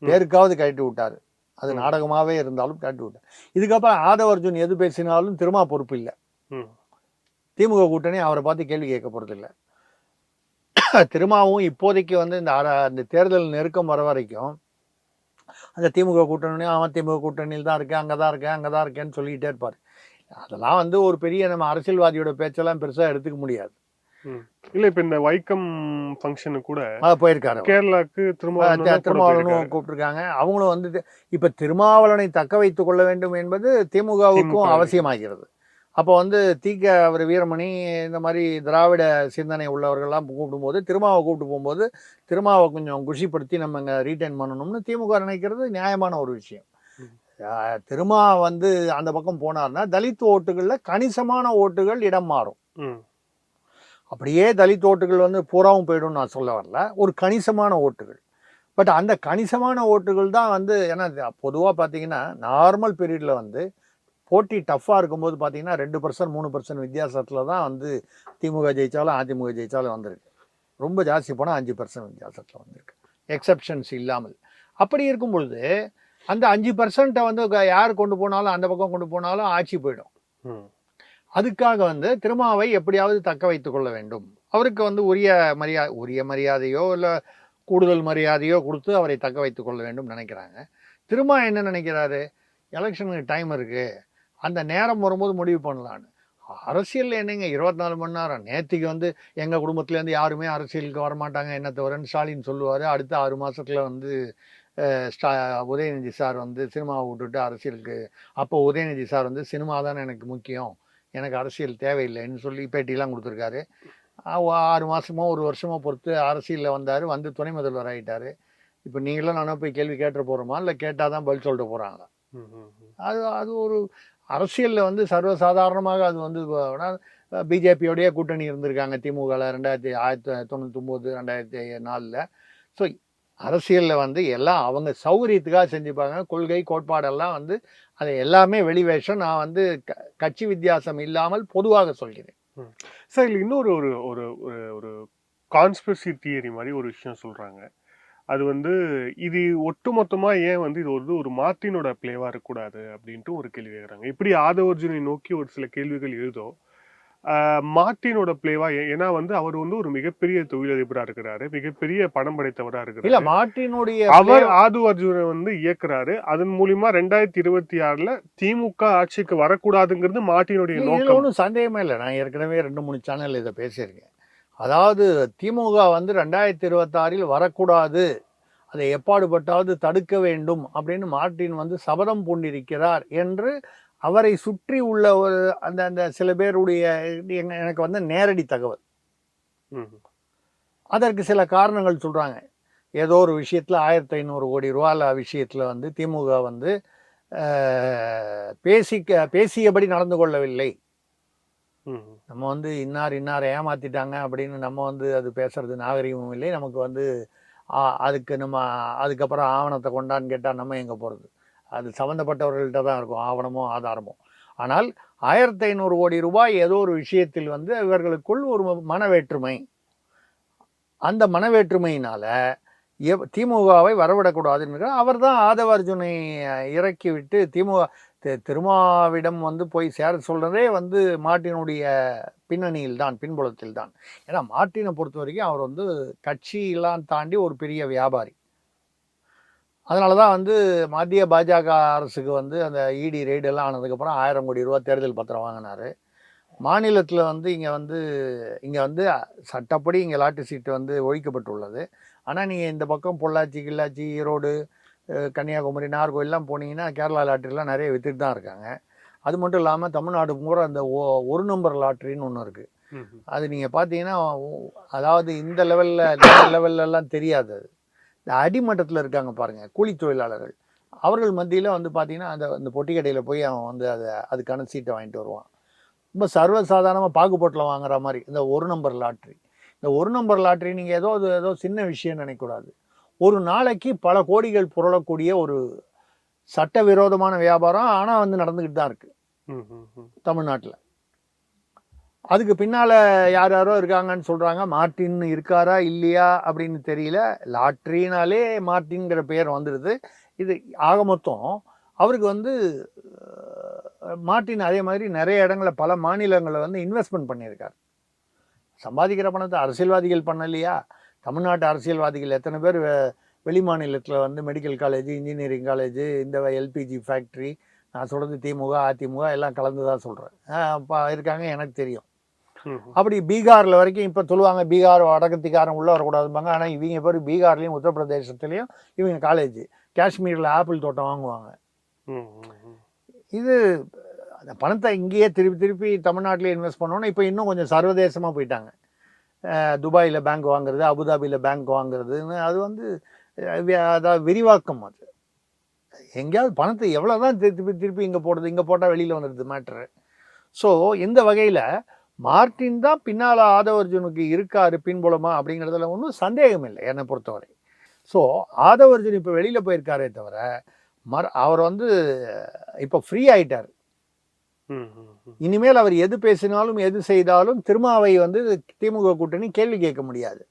பேருக்காவது கழட்டி விட்டார், அது நாடகமாகவே இருந்தாலும் கழட்டி விட்டார். இதுக்கப்புறம் ஆதவ் அர்ஜுன் எது பேசினாலும் திரும்ப பொறுப்பு இல்லை. திமுக கூட்டணி அவரை பார்த்து கேள்வி கேட்க போகிறது இல்லை. திரும்பவும் இப்போதைக்கு வந்து இந்த தேர்தல் நெருக்கம் வர வரைக்கும் அந்த திமுக கூட்டணியும் அவன் திமுக கூட்டணியில் தான் இருக்கேன், அங்கே தான் இருக்கேன், அங்கே தான் இருக்கேன்னு சொல்லிக்கிட்டே இருப்பார். அதெல்லாம் வந்து ஒரு பெரிய நம்ம அரசியல்வாதியோட பேச்செல்லாம் பெருசாக எடுத்துக்க முடியாது. இல்லை, இப்போ இந்த வைக்கம் ஃபங்க்ஷனு கூட போயிருக்காரு கேரளாவுக்கு, திருமாவளவனும் கூப்பிட்டுருக்காங்க. அவங்களும் வந்து இப்போ திருமாவளவனை தக்க வைத்துக் கொள்ள வேண்டும் என்பது திமுகவுக்கும் அவசியமாகிறது. அப்போ வந்து அவர் வீரமணி இந்த மாதிரி திராவிட சிந்தனை உள்ளவர்கள்லாம் கூப்பிடும்போது திருமாவை கூப்பிட்டு போகும்போது திருமாவை கொஞ்சம் குஷிப்படுத்தி நம்ம இங்கே ரீட்டைன் பண்ணணும்னு திமுக நினைக்கிறது நியாயமான ஒரு விஷயம். திருமா வந்து அந்த பக்கம் போனார்னா தலித் ஓட்டுகளில் கணிசமான ஓட்டுகள் இடம் மாறும். அப்படியே தலித் ஓட்டுகள் வந்து பூராவும் போய்டும் நான் சொல்ல வரல, ஒரு கணிசமான ஓட்டுகள். பட் அந்த கணிசமான ஓட்டுகள் தான் வந்து, ஏன்னா பொதுவாக பார்த்தீங்கன்னா நார்மல் பீரியடில் வந்து போட்டி டஃப்பாக இருக்கும்போது பார்த்தீங்கன்னா 2% 3% வித்தியாசத்தில் தான் வந்து திமுக ஜெயித்தாலும் அதிமுக ஜெயித்தாலும் வந்திருக்கு. ரொம்ப ஜாஸ்தி போனால் 5% வித்தியாசத்தில் வந்திருக்கு, எக்ஸப்ஷன்ஸ் இல்லாமல். அப்படி இருக்கும் பொழுது அந்த 5% வந்து யார் கொண்டு போனாலும் அந்த பக்கம் கொண்டு போனாலும் ஆட்சி போயிடும். அதுக்காக வந்து திருமாவை எப்படியாவது தக்க வைத்துக் கொள்ள வேண்டும். அவருக்கு வந்து உரிய மரியாதையோ இல்லை கூடுதல் மரியாதையோ கொடுத்து அவரை தக்க வைத்துக் கொள்ள வேண்டும் நினைக்கிறாங்க. திருமா என்ன நினைக்கிறாரு, எலெக்ஷனுக்கு டைம் இருக்குது, அந்த நேரம் வரும்போது முடிவு பண்ணலான்னு. அரசியலில் என்னங்க 24 மணி நேரம். நேற்றுக்கு வந்து எங்கள் குடும்பத்துலேருந்து யாருமே அரசியலுக்கு வரமாட்டாங்க என்ன தவிரன்னு ஸ்டாலின் சொல்லுவார். அடுத்த 6 மாதத்தில் வந்து உதயநிதி சார் வந்து சினிமாவை விட்டுட்டு அரசியலுக்கு, அப்போ உதயநிதி சார் வந்து சினிமா தானே எனக்கு முக்கியம், எனக்கு அரசியல் தேவையில்லைன்னு சொல்லி பேட்டிலாம் கொடுத்துருக்காரு. 6 மாதமோ 1 வருஷமோ பொறுத்து அரசியலில் வந்தார், வந்து துணை முதல்வர் ஆகிட்டார். இப்போ நீங்களும் நானும் போய் கேள்வி கேட்டு போகிறோமா, இல்லை கேட்டால் தான் பதில் சொல்லிட்டு போகிறாங்களா? அது ஒரு அரசியலில் வந்து சர்வசாதாரணமாக அது வந்து பிஜேபியோடைய கூட்டணி இருந்திருக்காங்க திமுகவில் 1999 2004. ஸோ அரசியலில் வந்து எல்லாம் அவங்க சௌகரியத்துக்காக செஞ்சுப்பாங்க. கொள்கை கோட்பாடெல்லாம் வந்து அதை எல்லாமே வெளிவேஷம். நான் வந்து கட்சி வித்தியாசம் இல்லாமல் பொதுவாக சொல்கிறேன். சார், இல்லை இன்னொரு ஒரு ஒரு ஒரு கான்ஸ்பிரசி தியரி மாதிரி ஒரு விஷயம் சொல்கிறாங்க. அது வந்து இது ஒட்டுமொத்தமாக ஏன் வந்து இது வந்து ஒரு மார்ட்டினோட பிளேவாக இருக்கக்கூடாது அப்படின்ட்டு ஒரு கேள்வி கேட்குறாங்க. இப்படி ஆதவ் அர்ஜுனை நோக்கி ஒரு சில கேள்விகள் எழுதோ மார்ட்டினோட பிளேவா, ஏன்னா வந்து அவர் வந்து ஒரு மிகப்பெரிய தொழிலதிபராக இருக்கிறாரு, மிகப்பெரிய பணம் படைத்தவராக இருக்கிறாரு. மார்ட்டினுடைய அவர் ஆதவ் அர்ஜுனை வந்து இயக்குறாரு. அதன் மூலியமா 2026 திமுக ஆட்சிக்கு வரக்கூடாதுங்கிறது மார்ட்டினுடைய நோக்கம். ஒன்றும் சந்தேகமே இல்லை. நான் ஏற்கனவே 2-3 சேனல் இதை பேசியிருக்கேன். அதாவது திமுக வந்து 2026 வரக்கூடாது, அதை எப்பாடுபட்டாவது தடுக்க வேண்டும் அப்படின்னு மார்ட்டின் வந்து சபதம் பூண்டிருக்கிறார் என்று அவரை சுற்றி உள்ள ஒரு அந்த சில பேருடைய எனக்கு வந்து நேரடி தகவல். அதற்கு சில காரணங்கள் சொல்கிறாங்க. ஏதோ ஒரு விஷயத்தில் 1500 கோடி ரூபாய் விஷயத்தில் வந்து திமுக வந்து பேசியபடி நடந்து கொள்ளவில்லை. நம்ம வந்து இன்னார் ஏமாத்திட்டாங்க அப்படின்னு நம்ம வந்து அது பேசுறது நாகரிகமும் இல்லை. நமக்கு வந்து அதுக்கப்புறம் ஆவணத்தை கொண்டான்னு கேட்டால் நம்ம எங்கே போகிறது? அது சம்மந்தப்பட்டவர்கள்ட்ட தான் இருக்கும் ஆவணமோ ஆதாரமோ. ஆனால் 1500 கோடி ரூபாய் ஏதோ ஒரு விஷயத்தில் வந்து இவர்களுக்குள் ஒரு மனவேற்றுமை. அந்த மனவேற்றுமையினால திமுகவை வரவிடக்கூடாதுன்னு அவர் தான் ஆதவ அர்ஜுனை இறக்கி விட்டு திமுக திருமாவிடம் வந்து போய் சேர சொல்றதே வந்து மார்ட்டினுடைய பின்னணியில் தான், பின்புலத்தில் தான். ஏன்னா மார்ட்டினை பொறுத்த வரைக்கும் அவர் வந்து கட்சியெல்லாம் தாண்டி ஒரு பெரிய வியாபாரி. அதனால தான் வந்து மத்திய பாஜக அரசுக்கு வந்து அந்த இடி ரெய்டெல்லாம் ஆனதுக்கப்புறம் 1000 கோடி ரூபா தேர்தல் பத்திரம் வாங்கினார். மாநிலத்தில் வந்து இங்கே வந்து சட்டப்படி இங்கே லாட்டு சீட்டு வந்து ஒழிக்கப்பட்டுள்ளது. ஆனால் நீங்கள் இந்த பக்கம் பொள்ளாச்சி, கிள்ளாச்சி, ஈரோடு, கன்னியாகுமரி, நாகர்கோவில்லாம் போனீங்கன்னா கேரளா லாட்டரிலாம் நிறைய வித்துட்டு தான் இருக்காங்க. அது மட்டும் இல்லாமல் தமிழ்நாடு பூரா அந்த ஒரு நம்பர் லாட்ரின்னு ஒன்று இருக்குது. அது நீங்கள் பார்த்தீங்கன்னா அதாவது இந்த லெவல்லலாம் தெரியாது. அது இந்த அடிமட்டத்தில் இருக்காங்க பாருங்கள், கூலி தொழிலாளர்கள், அவர்கள் மத்தியில் வந்து பார்த்தீங்கன்னா அந்த பொட்டி கடையில் போய் அவன் வந்து அதுக்கான சீட்டை வாங்கிட்டு வருவான். ரொம்ப சர்வசாதாரணமாக பாகுபோட்டில் வாங்குற மாதிரி இந்த ஒரு நம்பர் லாட்ரி. இந்த ஒரு நம்பர் லாட்ரி நீங்கள் ஏதோ சின்ன விஷயம் நினைக்கக்கூடாது. ஒரு நாளைக்கு பல கோடிகள் புரளக்கூடிய ஒரு சட்டவிரோதமான வியாபாரம் ஆனால் வந்து நடந்துக்கிட்டு தான் இருக்குது தமிழ்நாட்டில். அதுக்கு பின்னால் யாரோ இருக்காங்கன்னு சொல்கிறாங்க. மார்ட்டின் இருக்காரா இல்லையா அப்படின்னு தெரியல. லாட்ரினாலே மார்ட்டின்கிற பெயர் வந்துடுது. இது ஆக மொத்தம் அவருக்கு வந்து மார்ட்டின் அதே மாதிரி நிறைய இடங்களில் பல மாநிலங்களில் வந்து இன்வெஸ்ட்மெண்ட் பண்ணியிருக்கார். சம்பாதிக்கிற பணத்தை அரசியல்வாதிகள் பண்ணலையா? தமிழ்நாட்டு அரசியல்வாதிகள் எத்தனை பேர் வெளி மாநிலத்தில் வந்து மெடிக்கல் காலேஜ், இன்ஜினியரிங் காலேஜ், இந்த எல்பிஜி ஃபேக்ட்ரி, நான் சொல்கிறது திமுக அதிமுக எல்லாம் கலந்து தான் சொல்கிறேன் இருக்காங்க, எனக்கு தெரியும். அப்படி பீகாரில் வரைக்கும் இப்போ சொல்லுவாங்க பீகார் வடக்கத்திக்காரன் உள்ளே வரக்கூடாதும்பாங்க. ஆனால் இவங்க பேர் பீகார்லேயும் உத்தரப்பிரதேசத்துலேயும் இவங்க காலேஜ், காஷ்மீரில் ஆப்பிள் தோட்டம் வாங்குவாங்க. இது அந்த பணத்தை இங்கேயே திருப்பி தமிழ்நாட்டிலே இன்வெஸ்ட் பண்ணோன்னா இப்போ இன்னும் கொஞ்சம் சர்வதேசமாக போயிட்டாங்க. துபாயில் பேங்க் வாங்குறது, அபுதாபியில் பேங்க் வாங்குறதுன்னு அது வந்து அதாவது விரிவாக்கம். அது எங்கேயாவது பணத்தை எவ்வளோ தான் திருப்பி இங்கே போடுறது, இங்கே போட்டால் வெளியில் வந்துடுது மேட்ரு. ஸோ இந்த வகையில் மார்ட்டின் தான் பின்னால் ஆதவ அர்ஜுனுக்கு இருக்காரு பின்புலமா அப்படிங்கிறதுல ஒன்றும் சந்தேகம் இல்லை என்னை பொறுத்தவரை. ஸோ ஆதவ அர்ஜுன் இப்போ வெளியில் போயிருக்காரே தவிர அவர் வந்து இப்போ ஃப்ரீ ஆயிட்டார். இனிமேல் அவர் எது பேசினாலும் எது செய்தாலும் திருமாவை வந்து திமுக கூட்டணி கேள்வி கேட்க முடியாது.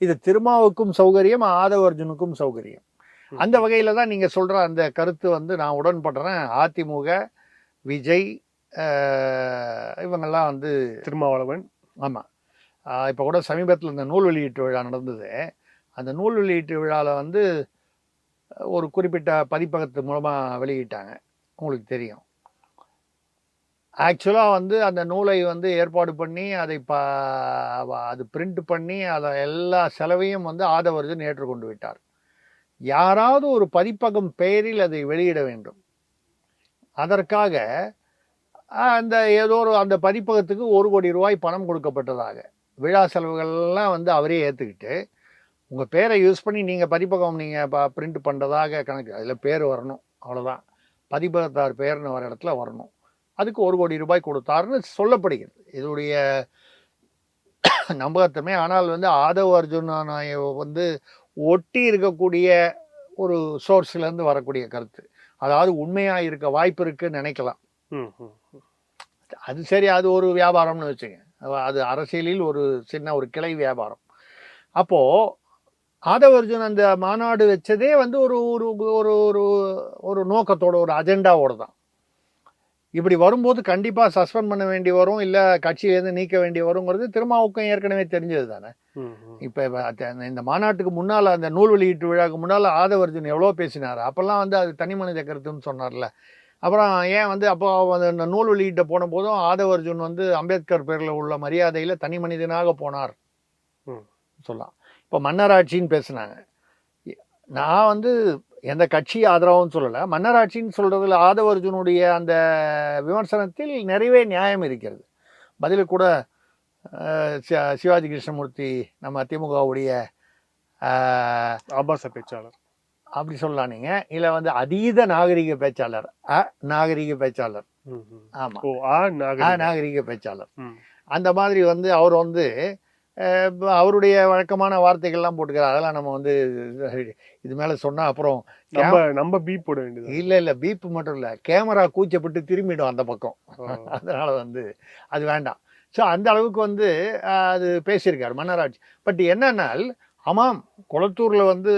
இது திருமாவுக்கும் சௌகரியம், ஆதவ அர்ஜுனுக்கும் சௌகரியம். அந்த வகையில் தான் நீங்கள் சொல்கிற அந்த கருத்து வந்து நான் உடன்படுறேன். அதிமுக, விஜய், இவங்கெல்லாம் வந்து திருமாவளவன். ஆமாம், இப்போ கூட சமீபத்தில் இந்த நூல் வெளியீட்டு விழா நடந்தது. அந்த நூல் வெளியீட்டு விழாவில் வந்து ஒரு குறிப்பிட்ட பதிப்பகத்து மூலமாக வெளியிட்டாங்க, உங்களுக்கு தெரியும். ஆக்சுவலாக வந்து அந்த நூலை வந்து ஏற்பாடு பண்ணி அதை அது பிரிண்ட் பண்ணி அதை எல்லா செலவையும் வந்து ஆதவ அர்ஜுன் ஏற்றுக்கொண்டு விட்டார். யாராவது ஒரு பதிப்பகம் பெயரில் அதை வெளியிட வேண்டும். அதற்காக அந்த ஏதோ அந்த பதிப்பகத்துக்கு 1 கோடி ரூபாய் பணம் கொடுக்கப்பட்டதாக, விழா செலவுகள்லாம் வந்து அவரே ஏற்றுக்கிட்டு உங்கள் பேரை யூஸ் பண்ணி நீங்கள் பதிப்பகம் நீங்கள் பிரிண்ட் பண்ணுறதாக கணக்கு, அதில் பேர் வரணும், அவ்வளோதான். பதிப்பகத்தார் பேர்னு வர இடத்துல வரணும். அதுக்கு 1 கோடி ரூபாய் கொடுத்தாருன்னு சொல்லப்படுகிறது. இதோடைய நம்பகத்தமே. ஆனால் வந்து ஆதவ அர்ஜுன் வந்து ஒட்டி இருக்கக்கூடிய ஒரு சோர்ஸ்லேருந்து வரக்கூடிய கருத்து, அதாவது உண்மையாக இருக்க வாய்ப்பு இருக்குன்னு நினைக்கலாம். அது சரி, அது ஒரு வியாபாரம்னு வச்சுங்க. அது அரசியலில் ஒரு சின்ன ஒரு கிளை வியாபாரம். அப்போது ஆதவ அர்ஜுன் அந்த மாநாடு வச்சதே வந்து ஒரு ஒரு ஒரு ஒரு நோக்கத்தோட, ஒரு அஜெண்டாவோடு தான். இப்படி வரும்போது கண்டிப்பாக சஸ்பெண்ட் பண்ண வேண்டி வரும், இல்லை கட்சியிலேருந்து நீக்க வேண்டி வருங்கிறது திருமாவுக்கும் ஏற்கனவே தெரிஞ்சது தானே. இப்போ இந்த மாநாட்டுக்கு முன்னால், அந்த நூல் வெளியீட்டு விழாவுக்கு முன்னால் ஆதவ அர்ஜுன் எவ்வளோ பேசினார். அப்போல்லாம் வந்து அது தனி மனித கருத்துன்னு சொன்னார்ல. அப்புறம் ஏன் வந்து அப்போ அந்த நூல் வெளியீட்டை போன போதும் ஆதவ அர்ஜுன் வந்து அம்பேத்கர் பேரில் உள்ள மரியாதையில் தனி மனிதனாக போனார் சொல்லலாம். இப்போ மன்னராட்சின்னு பேசுனாங்க. நான் வந்து எந்த கட்சி ஆதரவும் சொல்லலை, மன்னராட்சின்னு சொல்கிறதுல ஆதவ அர்ஜுனுடைய அந்த விமர்சனத்தில் நிறையவே நியாயம் இருக்கிறது. பதில் கூட சிவாஜி கிருஷ்ணமூர்த்தி, நம்ம திமுகவுடைய ஆபாச பேச்சாளர் அப்படி சொல்லலாம் நீங்கள், இல்லை வந்து அதீத நாகரிக பேச்சாளர், நாகரிக பேச்சாளர். ஆமாம், நாகரிக பேச்சாளர். அந்த மாதிரி வந்து அவர் வந்து அவருடைய வழக்கமான வார்த்தைகள்லாம் போட்டுக்கிறார். அதெல்லாம் நம்ம வந்து இது மேலே சொன்னால் அப்புறம் நம்ம பீப் போட வேண்டியது. இல்லை பீப்பு மட்டும் இல்லை, கேமரா கூச்சப்பட்டு திரும்பிடும் அந்த பக்கம். அதனால் வந்து அது வேண்டாம். ஸோ அந்த அளவுக்கு வந்து அது பேசியிருக்கார் மன்னராட்சி. பட் என்னன்னால் ஆமாம், கொளத்தூரில் வந்து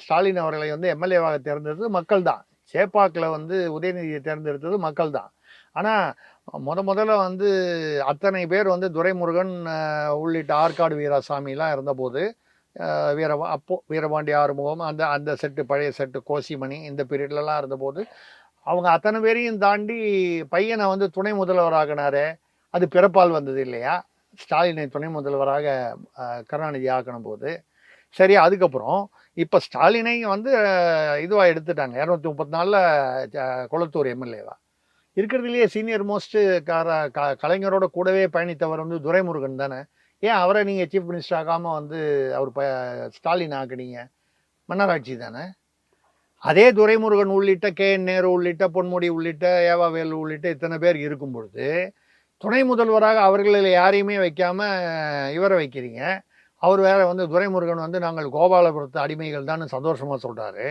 ஸ்டாலின் அவர்களை வந்து எம்எல்ஏவாக தேர்ந்தெடுத்தது மக்கள் தான். சேப்பாக்கில் வந்து உதயநிதியை தேர்ந்தெடுத்தது மக்கள் தான். ஆனால் முதல்ல வந்து அத்தனை பேர் வந்து துரைமுருகன் உள்ளிட்ட ஆற்காடு வீராசாமிலாம் இருந்தபோது, வீரபாண்டி ஆறுமுகம், அந்த அந்த செட்டு, பழைய செட்டு, கோசிமணி, இந்த பீரியட்லலாம் இருந்தபோது அவங்க அத்தனை பேரையும் தாண்டி பையனை வந்து துணை முதல்வராகினாரு. அது பிறப்பால் வந்தது இல்லையா? ஸ்டாலினை துணை முதல்வராக கருணாநிதி ஆக்கணும் போது. சரி, அதுக்கப்புறம் இப்போ ஸ்டாலினை வந்து இதுவாக எடுத்துட்டாங்க, 234 கொளத்தூர் எம்எல்ஏவா. இருக்கிறதுலையே சீனியர் மோஸ்ட்டு கலைஞரோட கூடவே பயணித்தவர் வந்து துரைமுருகன் தானே. ஏன் அவரை நீங்கள் சீஃப் மினிஸ்டர் ஆகாமல் வந்து அவர் ஸ்டாலின் ஆக்குனீங்க? மன்னராட்சி தானே. அதே துரைமுருகன் உள்ளிட்ட KN நேரு உள்ளிட்ட பொன்முடி உள்ளிட்ட ஏவாவேலு உள்ளிட்ட இத்தனை பேர் இருக்கும் பொழுது துணை முதல்வராக அவர்களில் யாரையுமே வைக்காம இவரை வைக்கிறீங்க. அவர் வேற வந்து துரைமுருகன் வந்து நாங்கள் கோபாலபுரத்து அடிமைகள் தான் சந்தோஷமாக சொல்கிறாரு.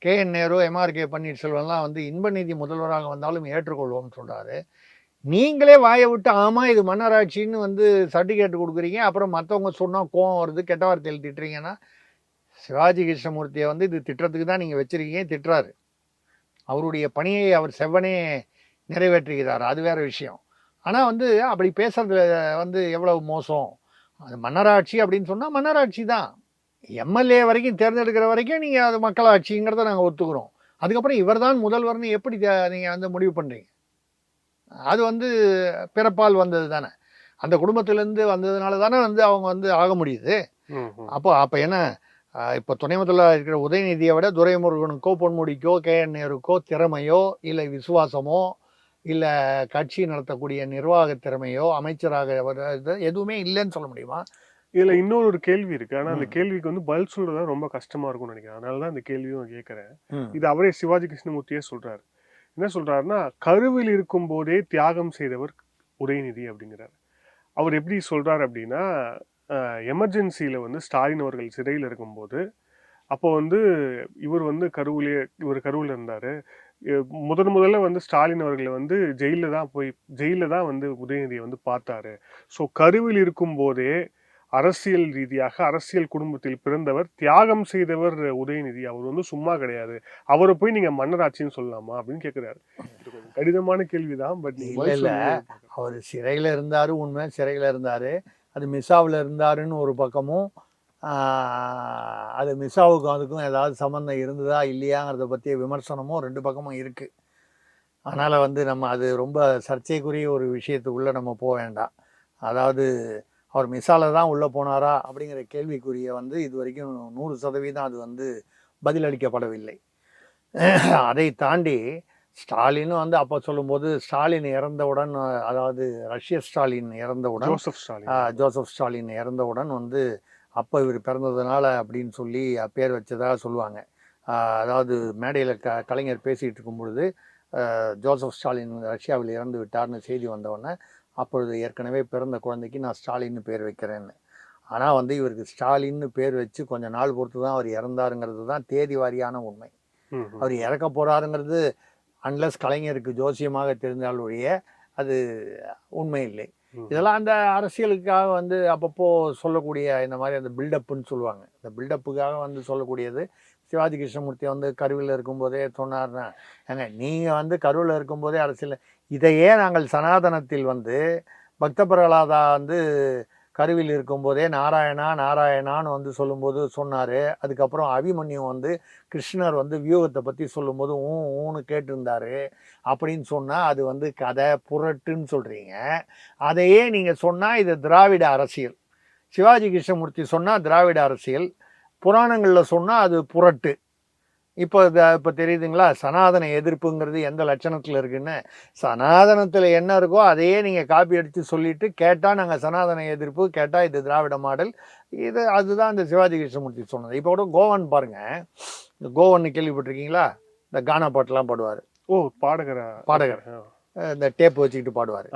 KN நேரு, MRK பன்னீர்செல்வம்லாம் வந்து இன்பநிதி முதல்வராக வந்தாலும் ஏற்றுக்கொள்வோம்னு சொல்கிறாரு. நீங்களே வாயை விட்டு ஆமாம் இது மன்னராட்சின்னு வந்து சர்டிஃபிகேட் கொடுக்குறீங்க. அப்புறம் மற்றவங்க சொன்னால் கோவம் வருது, கெட்ட வார்த்தையில் திட்டுறீங்கன்னா, சிவாஜி கிருஷ்ணமூர்த்தியை வந்து இது திட்டுறதுக்கு தான் நீங்கள் வச்சுருக்கீங்க. திட்டுறாரு. அவருடைய பணியை அவர் செவ்வனே நிறைவேற்றுகிறார், அது வேறு விஷயம். ஆனால் வந்து அப்படி பேசுறதுல வந்து எவ்வளவு மோசம். அது மன்னராட்சி அப்படின்னு சொன்னால் மன்னராட்சி தான். எம்எல்ஏ வரைக்கும் தேர்ந்தெடுக்கிற வரைக்கும் நீங்கள் அது மக்களாட்சிங்கிறத நாங்கள் ஒத்துக்கிறோம். அதுக்கப்புறம் இவர் தான் முதல்வர்னு எப்படி நீங்கள் வந்து முடிவு பண்ணுறீங்க? அது வந்து பிறப்பால் வந்தது தானே. அந்த குடும்பத்திலேருந்து வந்ததுனால தானே வந்து அவங்க வந்து ஆக முடியுது. அப்போ என்ன, இப்போ துணை முதல்வராக இருக்கிற உதயநிதியை விட துரைமுருகனுக்கோ பொன்முடிக்கோ KN நேருக்கோ திறமையோ இல்லை விசுவாசமோ இல்லை கட்சி நடத்தக்கூடிய நிர்வாக திறமையோ அமைச்சராக எதுவுமே இல்லைன்னு சொல்ல முடியுமா? இதுல இன்னொரு கேள்வி இருக்கு. ஆனா அந்த கேள்விக்கு வந்து பதில் சொல்றது ரொம்ப கஷ்டமா இருக்கும்னு நினைக்கிறேன். அதனாலதான் இந்த கேள்வியும் கேட்கிறேன். இது அவரே சிவாஜி கிருஷ்ணமூர்த்தியே சொல்றாரு. என்ன சொல்றாருன்னா, கருவில் இருக்கும் போதே தியாகம் செய்தவர் உதயநிதி அப்படிங்கிறார். அவர் எப்படி சொல்றாரு அப்படின்னா, எமர்ஜென்சியில வந்து ஸ்டாலின் அவர்கள் சிறையில் இருக்கும்போது, அப்போ வந்து இவர் வந்து கருவில் இருந்தாரு. முதல்ல வந்து ஸ்டாலின் அவர்களை வந்து ஜெயிலில் தான் வந்து உதயநிதியை வந்து பார்த்தாரு. ஸோ கருவில் இருக்கும் போதே அரசியல் ரீதியாக அரசியல் குடும்பத்தில் பிறந்தவர், தியாகம் செய்தவர் உதயநிதி. அவர் வந்து சும்மா கிடையாது. அவரை போய் நீங்க மன்னராட்சின்னு சொல்லலாமா அப்படின்னு கேட்கிறாரு. கடினமான கேள்விதான். பட் இல்ல, அவர் சிறையில இருந்தாரு, உண்மை சிறையில இருந்தாரு. அது மிசாவில் இருந்தாருன்னு ஒரு பக்கமும், அது மிசாவுக்கும் அதுக்கும் ஏதாவது சம்மந்தம் இருந்ததா இல்லையாங்கிறத பற்றிய விமர்சனமும் ரெண்டு பக்கமும் இருக்குது. அதனால் வந்து நம்ம அது ரொம்ப சர்ச்சைக்குரிய ஒரு விஷயத்துக்குள்ளே நம்ம போக வேண்டாம். அதாவது அவர் மிசாவில் தான் உள்ளே போனாரா அப்படிங்கிற கேள்விக்குரிய வந்து இது வரைக்கும் 100% அது வந்து பதிலளிக்கப்படவில்லை. அதை தாண்டி ஸ்டாலினும் வந்து அப்போ சொல்லும்போது, ஸ்டாலின் இறந்தவுடன், அதாவது ரஷ்ய ஸ்டாலின் இறந்தவுடன், ஜோசப் ஸ்டாலின் இறந்தவுடன் வந்து அப்போ இவர் பிறந்ததுனால அப்படின்னு சொல்லி பேர் வச்சதாக சொல்லுவாங்க. அதாவது மேடையில் கலைஞர் பேசிகிட்டு இருக்கும் பொழுது ஜோசப் ஸ்டாலின் ரஷ்யாவில் இறந்து விட்டார்னு செய்தி வந்தவுடனே, அப்பொழுது ஏற்கனவே பிறந்த குழந்தைக்கு நான் ஸ்டாலின்னு பேர் வைக்கிறேன்னு. ஆனால் வந்து இவருக்கு ஸ்டாலின்னு பேர் வச்சு கொஞ்சம் நாள் பொறுத்து தான் அவர் இறந்தாருங்கிறது தான் தேதி வாரியான உண்மை. அவர் இறக்க போகிறாருங்கிறது அன்லஸ் கலைஞருக்கு ஜோசியமாக தெரிந்தால் ஒழிய அது உண்மை இல்லை. இதெல்லாம் அந்த அரசியலுக்காக வந்து அப்பப்போ சொல்லக்கூடிய இந்த மாதிரி அந்த பில்டப்புன்னு சொல்லுவாங்க. இந்த பில்டப்புக்காக வந்து சொல்லக்கூடியது. சிவாஜி கிருஷ்ணமூர்த்தி வந்து கருவில் இருக்கும்போதே சொன்னார்னா, ஏங்க நீங்கள் வந்து கருவில் இருக்கும்போதே அரசியல், இதையே நாங்கள் சனாதனத்தில் வந்து பக்த பிரகலாதா வந்து கருவில் இருக்கும்போதே நாராயணா நாராயணான்னு வந்து சொல்லும்போது சொன்னார். அதுக்கப்புறம் அபிமன்யு வந்து கிருஷ்ணர் வந்து வியூகத்தை பற்றி சொல்லும்போது ஊன்னு கேட்டிருந்தார் அப்படின்னு சொன்னால் அது வந்து கதை புரட்டுன்னு சொல்கிறீங்க. அதையே நீங்கள் சொன்னால் இது திராவிட அரசியல். சிவாஜி கிருஷ்ணமூர்த்தி சொன்னால் திராவிட அரசியல், புராணங்களில் சொன்னால் அது புரட்டு. இப்போ தெரியுதுங்களா சனாதன எதிர்ப்புங்கிறது எந்த லட்சணத்தில் இருக்குன்னு? சனாதனத்தில் என்ன இருக்கோ அதையே நீங்கள் காப்பி அடித்து சொல்லிவிட்டு கேட்டால் நாங்கள் சனாதன எதிர்ப்பு, கேட்டால் இது திராவிட மாடல், அதுதான் இந்த சிவாஜி கிருஷ்ணமூர்த்தி சொன்னது. இப்போ கூட கோவன் பாருங்கள், இந்த கோவன் கேள்விப்பட்டிருக்கீங்களா? இந்த கானா பாட்டெலாம் பாடுவார். பாடகர் இந்த டேப் வச்சுக்கிட்டு பாடுவார்.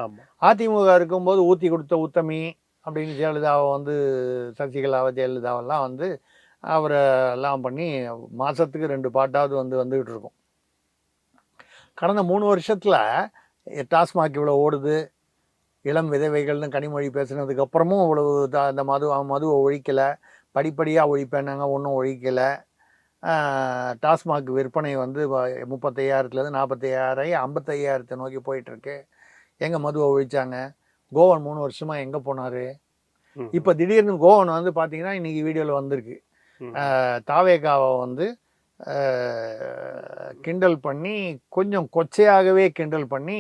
அதிமுக இருக்கும்போது ஊற்றி கொடுத்த உத்தமி அப்படின்னு ஜெயலலிதாவை வந்து, சசிகலாவை ஜெயலலிதாவெல்லாம் வந்து அவரை எல்லாம் பண்ணி மாதத்துக்கு 2 பாட்டாவது வந்துக்கிட்டு இருக்கும். கடந்த 3 வருஷத்தில் டாஸ்மாக் இவ்வளோ ஓடுது, இளம் விதவைகள்னு கனிமொழி பேசுனதுக்கு அப்புறமும் அவ்வளவு அந்த மதுவை ஒழிக்கலை, படிப்படியாக ஒழிப்பேன்னாங்க, ஒன்றும் ஒழிக்கலை. டாஸ்மாக் விற்பனை வந்து 35,000 45,000 55,000 நோக்கி போயிட்டுருக்கு. எங்கே மதுவை ஒழிச்சாங்க? கோவன் 3 வருஷமாக எங்கே போனார்? இப்போ திடீர்னு கோவன் வந்து பார்த்தீங்கன்னா இன்றைக்கி வீடியோவில் வந்திருக்கு, தாவேகாவை வந்து கிண்டல் பண்ணி, கொஞ்சம் கொச்சையாகவே கிண்டல் பண்ணி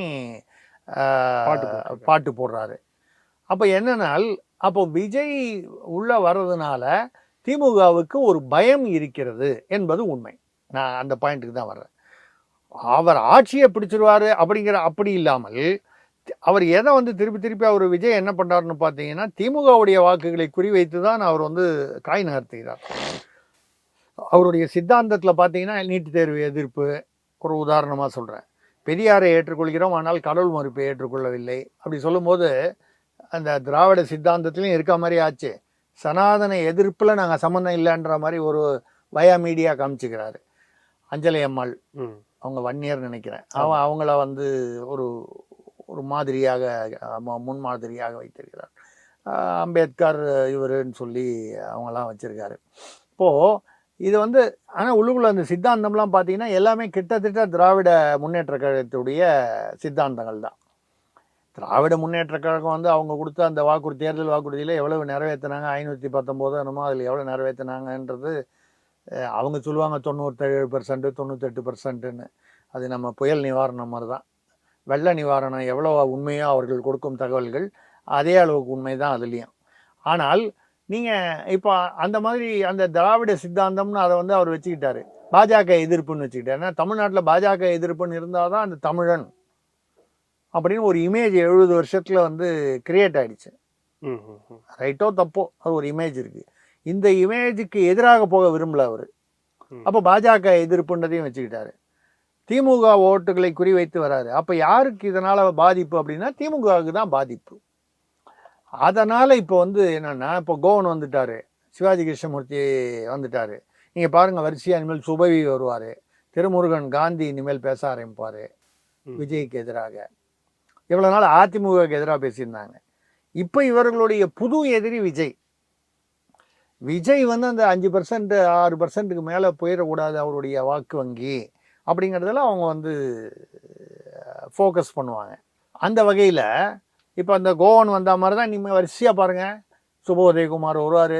பாட்டு போடுறாரு. அப்போ என்னன்னால், அப்போ விஜய் உள்ள வர்றதுனால திமுகவுக்கு ஒரு பயம் இருக்கிறது என்பது உண்மை. நான் அந்த பாயிண்ட்டுக்கு தான் வர்றேன். அவர் ஆட்சியை பிடிச்சிருவாரு அப்படி இல்லாமல், அவர் எதை வந்து திருப்பி அவர் விஜய் என்ன பண்ணுறாருன்னு பார்த்தீங்கன்னா, திமுகவுடைய வாக்குகளை குறிவைத்து தான் அவர் வந்து காய் நகர்த்துகிறார். அவருடைய சித்தாந்தத்தில் பார்த்தீங்கன்னா நீட் தேர்வு எதிர்ப்பு ஒரு உதாரணமாக சொல்கிறேன். பெரியாரை ஏற்றுக்கொள்கிறோம், ஆனால் கடவுள் மறுப்பை ஏற்றுக்கொள்ளவில்லை. அப்படி சொல்லும்போது அந்த திராவிட சித்தாந்தத்திலையும் இருக்க மாதிரி ஆச்சு. சனாதன எதிர்ப்பில் நாங்கள் சம்மந்தம் இல்லைன்ற மாதிரி ஒரு வயா மீடியா காமிச்சுக்கிறாரு. அஞ்சலி அம்மாள், அவங்க வன்னியர் நினைக்கிறேன், அவங்கள வந்து ஒரு ஒரு மாதிரியாக முன்மாதிரியாக வைத்திருக்கிறார். அம்பேத்கர் இவருன்னு சொல்லி அவங்களாம் வச்சுருக்காரு. இப்போது இது வந்து ஆனால் உள்ளுக்குள்ள அந்த சித்தாந்தம்லாம் பார்த்தீங்கன்னா எல்லாமே கிட்டத்தட்ட திராவிட முன்னேற்ற கழகத்துடைய சித்தாந்தங்கள் தான். திராவிட முன்னேற்ற கழகம் வந்து அவங்க கொடுத்த அந்த தேர்தல் வாக்குறுதியில் எவ்வளவு நிறைவேற்றினாங்க, 519 என்னமோ அதில் எவ்வளோ நிறைவேற்றினாங்கன்றது அவங்க சொல்லுவாங்க 97%, 98%ன்னு. அது நம்ம புயல் நிவாரணம் மாதிரி தான். வெள்ள நிவாரணம் எவ்வளோ உண்மையோ அவர்கள் கொடுக்கும் தகவல்கள் அதே அளவுக்கு உண்மை தான் அதுலேயும். ஆனால் நீங்கள் இப்போ அந்த மாதிரி அந்த திராவிட சித்தாந்தம்னு அதை வந்து அவர் வச்சுக்கிட்டாரு. பாஜக எதிர்ப்புன்னு வச்சுக்கிட்டாரு. ஏன்னா தமிழ்நாட்டில் பாஜக எதிர்ப்புன்னு இருந்தால் தான் அந்த தமிழன் அப்படின்னு ஒரு இமேஜ் 70 வருஷத்தில் வந்து கிரியேட் ஆகிடுச்சு. ரைட்டோ தப்போ அது ஒரு இமேஜ் இருக்குது. இந்த இமேஜுக்கு எதிராக போக விரும்பல அவர். அப்போ பாஜக எதிர்ப்புன்றதையும் வச்சுக்கிட்டாரு. திமுக ஓட்டுகளை குறிவைத்து வராரு. அப்போ யாருக்கு இதனால் பாதிப்பு அப்படின்னா திமுகவுக்கு தான் பாதிப்பு. அதனால் இப்போ வந்து என்னென்னா, இப்போ கோவன் வந்துட்டார், சிவாஜி கிருஷ்ணமூர்த்தி வந்துட்டார். நீங்கள் பாருங்கள், வரிசையாக இனிமேல் சுபவி வருவார், திருமுருகன் காந்தி இனிமேல் பேச ஆரம்பிப்பார் விஜய்க்கு எதிராக. இவ்வளோ நாள் அதிமுகவுக்கு எதிராக பேசியிருந்தாங்க. இப்போ இவர்களுடைய புது எதிரி விஜய். விஜய் வந்து அந்த 5% 6%க்கு மேலே போயிடக்கூடாது அவருடைய வாக்கு வங்கி அப்படிங்கிறதுல அவங்க வந்து ஃபோக்கஸ் பண்ணுவாங்க. அந்த வகையில் இப்போ அந்த கோவன் வந்த மாதிரி தான் நீங்கள் வரிசையாக பாருங்கள், சுபோதயகுமார் வருவார்,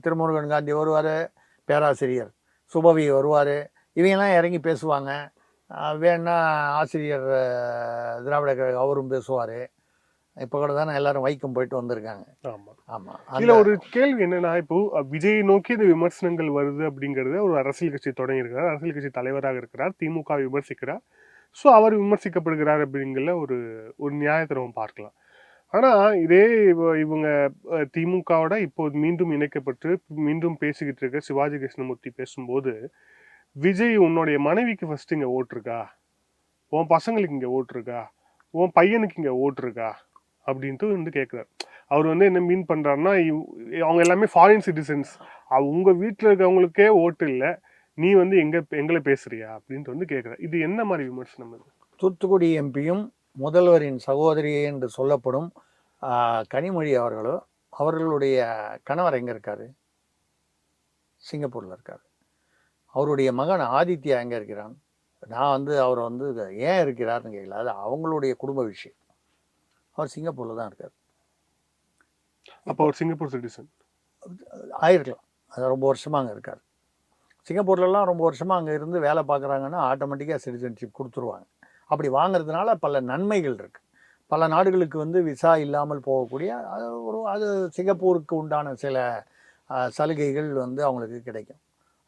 திருமுருகன் காந்தி வருவார், பேராசிரியர் சுபவி வருவார், இவங்கெல்லாம் இறங்கி பேசுவாங்க. வேணா ஆசிரியர் திராவிட கழகம் அவரும் பேசுவார். இப்போ கூட தானே எல்லாரும் வைக்கம் போயிட்டு வந்திருக்காங்க. ஆமாம் ஆமாம். அதில் ஒரு கேள்வி என்னன்னா, இப்போ விஜய் நோக்கி இந்த விமர்சனங்கள் வருது அப்படிங்கிறது ஒரு அரசியல் கட்சி தொடங்கியிருக்கிறார், அரசியல் கட்சி தலைவராக இருக்கிறார், திமுக விமர்சிக்கிறார். ஸோ அவர் விமர்சிக்கப்படுகிறார் அப்படிங்கிற ஒரு ஒரு நியாயத்தை நம்ம பார்க்கலாம். ஆனால் இதே இவங்க திமுகவோட இப்போ மீண்டும் இணைக்கப்பட்டு மீண்டும் பேசிக்கிட்டு இருக்க சிவாஜி கிருஷ்ணமூர்த்தி பேசும்போது, விஜய் உன்னுடைய மனைவிக்கு ஃபர்ஸ்ட் இங்கே ஓட்டுருக்கா, உன் பசங்களுக்கு இங்கே ஓட்டுருக்கா, உன் பையனுக்கு இங்கே ஓட்டுருக்கா அப்படின்ட்டு வந்து கேட்குறாரு. அவர் வந்து என்ன மீன் பண்ணுறாருன்னா, அவங்க எல்லாமே ஃபாரின் சிட்டிசன்ஸ், உங்கள் வீட்டில் இருக்கவங்களுக்கே ஓட்டு இல்லை, நீ வந்து எங்களை பேசுறியா அப்படின்ட்டு வந்து கேட்குற. இது என்ன மாதிரி விமர்சனம்? இது தூத்துக்குடி எம்பியும் முதல்வரின் சகோதரி என்று சொல்லப்படும் கனிமொழி அவர்களுடைய கணவர் எங்கே இருக்காரு? சிங்கப்பூரில் இருக்கார். அவருடைய மகன் ஆதித்யா எங்கே இருக்கிறான்? நான் வந்து அவர் வந்து ஏன் இருக்கிறார்னு கேட்கல, அது அவங்களுடைய குடும்ப விஷயம். அவர் சிங்கப்பூரில் தான் இருக்கார். அப்போ அவர் சிங்கப்பூர் சிட்டிசன் ஆயிருக்கலாம். அது ரொம்ப வருஷமாக அங்கே இருக்கார். சிங்கப்பூர்லலாம் ரொம்ப வருஷமாக அங்கே இருந்து வேலை பார்க்குறாங்கன்னா ஆட்டோமேட்டிக்காக சிட்டிசன்ஷிப் கொடுத்துருவாங்க. அப்படி வாங்கிறதுனால பல நன்மைகள் இருக்குது. பல நாடுகளுக்கு வந்து விசா இல்லாமல் போகக்கூடிய அது சிங்கப்பூருக்கு உண்டான சில சலுகைகள் வந்து அவங்களுக்கு கிடைக்கும்.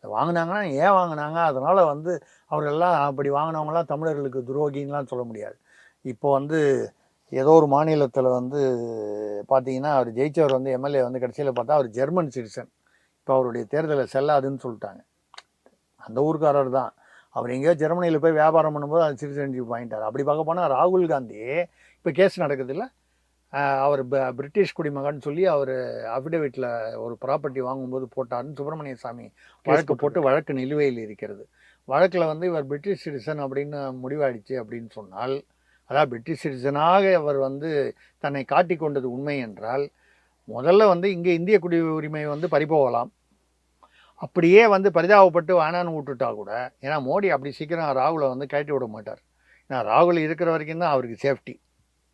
வாங்கினாங்கன்னா ஏன் வாங்கினாங்க, அதனால் வந்து அவர்களெல்லாம் அப்படி வாங்கினவங்களாம் தமிழர்களுக்கு துரோகின்லாம் சொல்ல முடியாது. இப்போ வந்து ஏதோ ஒரு மாநிலத்தில் வந்து பார்த்தீங்கன்னா அவர் ஜெயிச்சவர் வந்து எம்எல்ஏ வந்து கடைசியில் பார்த்தா அவர் ஜெர்மன் சிட்டிசன். இப்போ அவருடைய தேர்தலை செல்லாதுன்னு சொல்லிட்டாங்க. அந்த ஊருக்காரர் தான். அவர் எங்கேயோ ஜெர்மனியில் போய் வியாபாரம் பண்ணும்போது அது சிட்டிசன்ஷிப் வாங்கிட்டார். அப்படி பார்க்க போனால் ராகுல் காந்தி இப்போ கேஸ் நடக்குது இல்லை, அவர் பிரிட்டிஷ் குடிமகன் சொல்லி அவர் அஃபிடவிட்டில் ஒரு ப்ராப்பர்ட்டி வாங்கும்போது போட்டார்னு சுப்பிரமணிய சாமி வழக்கு போட்டு வழக்கு நிலுவையில் இருக்கிறது. வழக்கில் வந்து இவர் பிரிட்டிஷ் சிட்டிசன் அப்படின்னு முடிவாயிடுச்சு அப்படின்னு சொன்னால் அதாவது பிரிட்டிஷ் சிட்டிசனாக அவர் வந்து தன்னை காட்டிக் கொண்டது உண்மை என்றால் முதல்ல வந்து இங்கே இந்திய குடியுரிமை வந்து பறிபோகலாம். அப்படியே வந்து பரிதாபப்பட்டு வேணான்னு விட்டுட்டா கூட, ஏன்னா மோடி அப்படி சீக்கிரம் ராகுலை வந்து கழட்டி விட மாட்டார். ஏன்னா ராகுல் இருக்கிற வரைக்கும் தான் அவருக்கு சேஃப்டி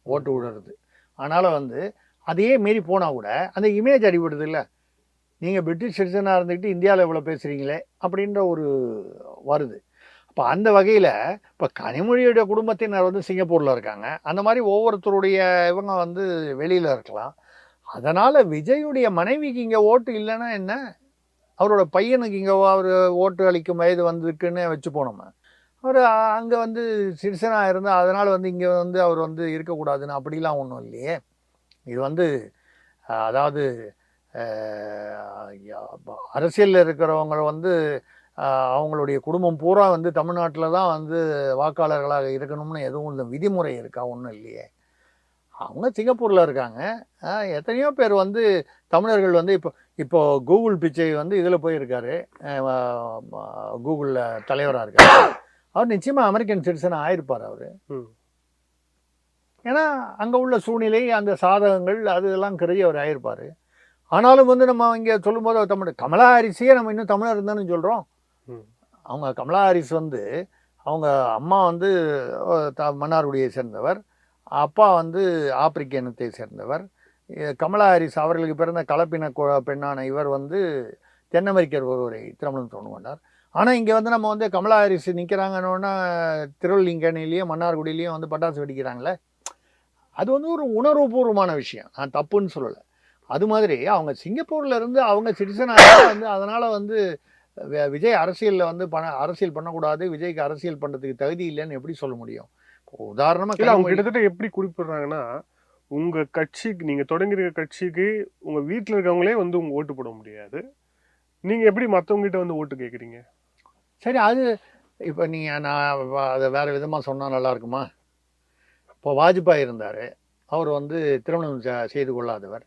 ஓட்டு விடுறது. ஆனாலும் வந்து அதையே மீறி போனால் கூட அந்த இமேஜ் அடிபடுது இல்லை, நீங்கள் பிரிட்டிஷ் சிட்டிசனாக இருந்துக்கிட்டு இந்தியாவில் இவ்வளோ பேசுகிறீங்களே அப்படின்ற ஒரு வருது. அப்போ அந்த வகையில் இப்போ கனிமொழியுடைய குடும்பத்தினர் வந்து சிங்கப்பூரில் இருக்காங்க. அந்த மாதிரி ஒவ்வொருத்தருடைய இவங்க வந்து வெளியில் இருக்கலாம். அதனால் விஜயுடைய மனைவிக்கு இங்கே ஓட்டு இல்லைன்னா என்ன, அவரோட பையனுக்கு இங்கே அவர் ஓட்டு அளிக்கும் வயது வந்திருக்குன்னு வச்சு போனோம். அவர் அங்கே வந்து சிட்டிசனாக இருந்தால் அதனால் வந்து இங்கே வந்து அவர் வந்து இருக்கக்கூடாதுன்னு அப்படிலாம் ஒன்றும் இல்லையே. இது வந்து அதாவது அரசியலில் இருக்கிறவங்க வந்து அவங்களுடைய குடும்பம் பூரா வந்து தமிழ்நாட்டில் தான் வந்து வாக்காளர்களாக இருக்கணும்னு எதுவும் இந்த விதிமுறை இருக்கா? ஒன்றும் இல்லையே. அவங்க சிங்கப்பூரில் இருக்காங்க. எத்தனையோ பேர் வந்து தமிழர்கள் வந்து இப்போ கூகுள் பிச்சை வந்து இதில் போயிருக்காரு, கூகுளில் தலைவராக இருக்காரு. அவர் நிச்சயமாக அமெரிக்கன் சிட்டிசனாக ஆயிருப்பார் அவர். ஏன்னா அங்கே உள்ள சூழ்நிலை, அந்த சாதகங்கள் அதெல்லாம் கருதி அவர் ஆயிருப்பார். ஆனாலும் வந்து நம்ம இங்கே சொல்லும்போது தமிழ் கமலா ஹாரிஸையே நம்ம இன்னும் தமிழர் இருந்தான்னு சொல்கிறோம். அவங்க கமலா ஹாரிஸ் வந்து அவங்க அம்மா வந்து மன்னார்குடியை சேர்ந்தவர், அப்பா வந்து ஆப்பிரிக்க இனத்தை சேர்ந்தவர். கமலா ஹாரிஸ் அவர்களுக்கு பிறந்த கலப்பின பெண்ணான இவர் வந்து தென் அமெரிக்கர் ஒருவரை திருமணம் கொண்டு கொண்டார். ஆனால் இங்கே வந்து நம்ம வந்து கமலா ஹாரிஸ் நிற்கிறாங்கன்னா திருவள்ளிங்கனிலையும் மன்னார்குடியிலையும் வந்து பட்டாசு வெடிக்கிறாங்களே, அது வந்து ஒரு உணர்வுபூர்வமான விஷயம். நான் தப்புன்னு சொல்லலை. அது மாதிரி அவங்க சிங்கப்பூரில் இருந்து அவங்க சிட்டிசனாக வந்து அதனால் வந்து விஜய் அரசியலில் வந்து அரசியல் பண்ணக்கூடாது, விஜய்க்கு அரசியல் பண்ணுறதுக்கு தகுதி இல்லைன்னு எப்படி சொல்ல முடியும்? உதாரணமாக அவங்க கிட்டத்தட்ட எப்படி குறிப்பிடுறாங்கன்னா, உங்கள் கட்சிக்கு நீங்கள் தொடங்கியிருக்க கட்சிக்கு உங்கள் வீட்டில் இருக்கவங்களே வந்து உங்கள் ஓட்டு போட முடியாது, நீங்கள் எப்படி மற்றவங்ககிட்ட வந்து ஓட்டு கேட்குறீங்க? சரி, அது இப்போ நீங்கள் நான் அதை வேறு விதமாக சொன்னால் நல்லா இருக்குமா? இப்போ வாஜ்பாய் இருந்தார், அவர் வந்து திருமணம் செய்து கொள்ளாதவர்.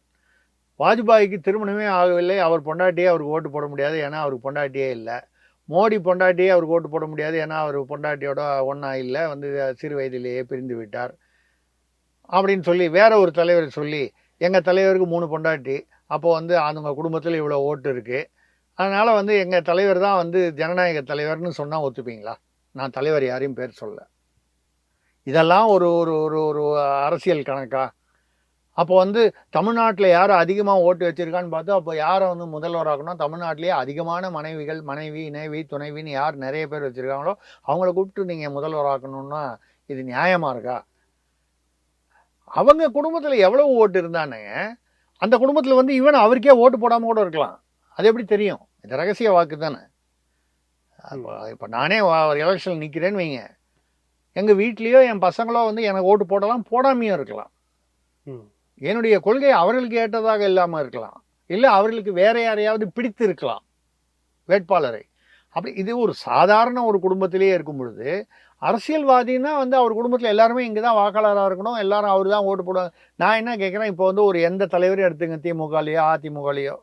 வாஜ்பாய்க்கு திருமணமே ஆகவில்லை, அவர் பொண்டாட்டியே அவருக்கு ஓட்டு போட முடியாது, ஏன்னா அவருக்கு பொண்டாட்டியே இல்லை. மோடி பொண்டாட்டியே அவருக்கு ஓட்டு போட முடியாது, ஏன்னா அவர் பொண்டாட்டியோட ஒன்றா இல்லை, வந்து சிறு வயதிலேயே பிரிந்து விட்டார் அப்படின்னு சொல்லி வேற ஒரு தலைவர் சொல்லி, எங்கள் தலைவருக்கு 3 பொண்டாட்டி, அப்போ வந்து அவங்க குடும்பத்தில் இவ்வளோ ஓட்டு இருக்குது, அதனால் வந்து எங்கள் தலைவர் தான் வந்து ஜனநாயக தலைவர்னு சொன்னால் ஒத்துப்பீங்களா? நான் தலைவர் யாரையும் பேர் சொல்ல. இதெல்லாம் ஒரு ஒரு ஒரு ஒரு அரசியல் கணக்கா? அப்போ வந்து தமிழ்நாட்டில் யார் அதிகமாக ஓட்டு வச்சுருக்கான்னு பார்த்து அப்போ யாரை வந்து முதல்வராகணும், தமிழ்நாட்டிலேயே அதிகமான மனைவி இணைவி துணைவின்னு யார் நிறைய பேர் வச்சுருக்காங்களோ அவங்கள கூப்பிட்டு நீங்கள் முதல்வராக்கணுன்னா இது நியாயமாக இருக்கா? அவங்க குடும்பத்தில் எவ்வளோ ஓட்டு இருந்தானுங்க, அந்த குடும்பத்தில் வந்து ஈவன் அவருக்கே ஓட்டு போடாமல் கூட இருக்கலாம். அது எப்படி தெரியும்? இது ரகசிய வாக்கு தானே. இப்போ நானே ஒரு எலெக்ஷன் நிற்கிறேன்னு வைங்க, எங்கள் வீட்லேயோ என் பசங்களோ வந்து எனக்கு ஓட்டு போடலாம், போடாமையும் இருக்கலாம். என்னுடைய கொள்கை அவர்களுக்கு ஏற்றதாக இல்லாமல் இருக்கலாம், இல்லை அவர்களுக்கு வேற யாரையாவது பிடித்து இருக்கலாம் வேட்பாளரை. அப்படி இது ஒரு சாதாரண ஒரு குடும்பத்திலேயே இருக்கும் பொழுது, அரசியல்வாதின்னா வந்து அவர் குடும்பத்தில் எல்லாருமே இங்கே தான் வாக்காளராக இருக்கணும், எல்லாரும் அவர் தான் ஓட்டு போடுவாங்க. நான் என்ன கேட்குறேன், இப்போ வந்து ஒரு எந்த தலைவரையும் எடுத்துங்க, திமுகலையோ அதிமுகலையோ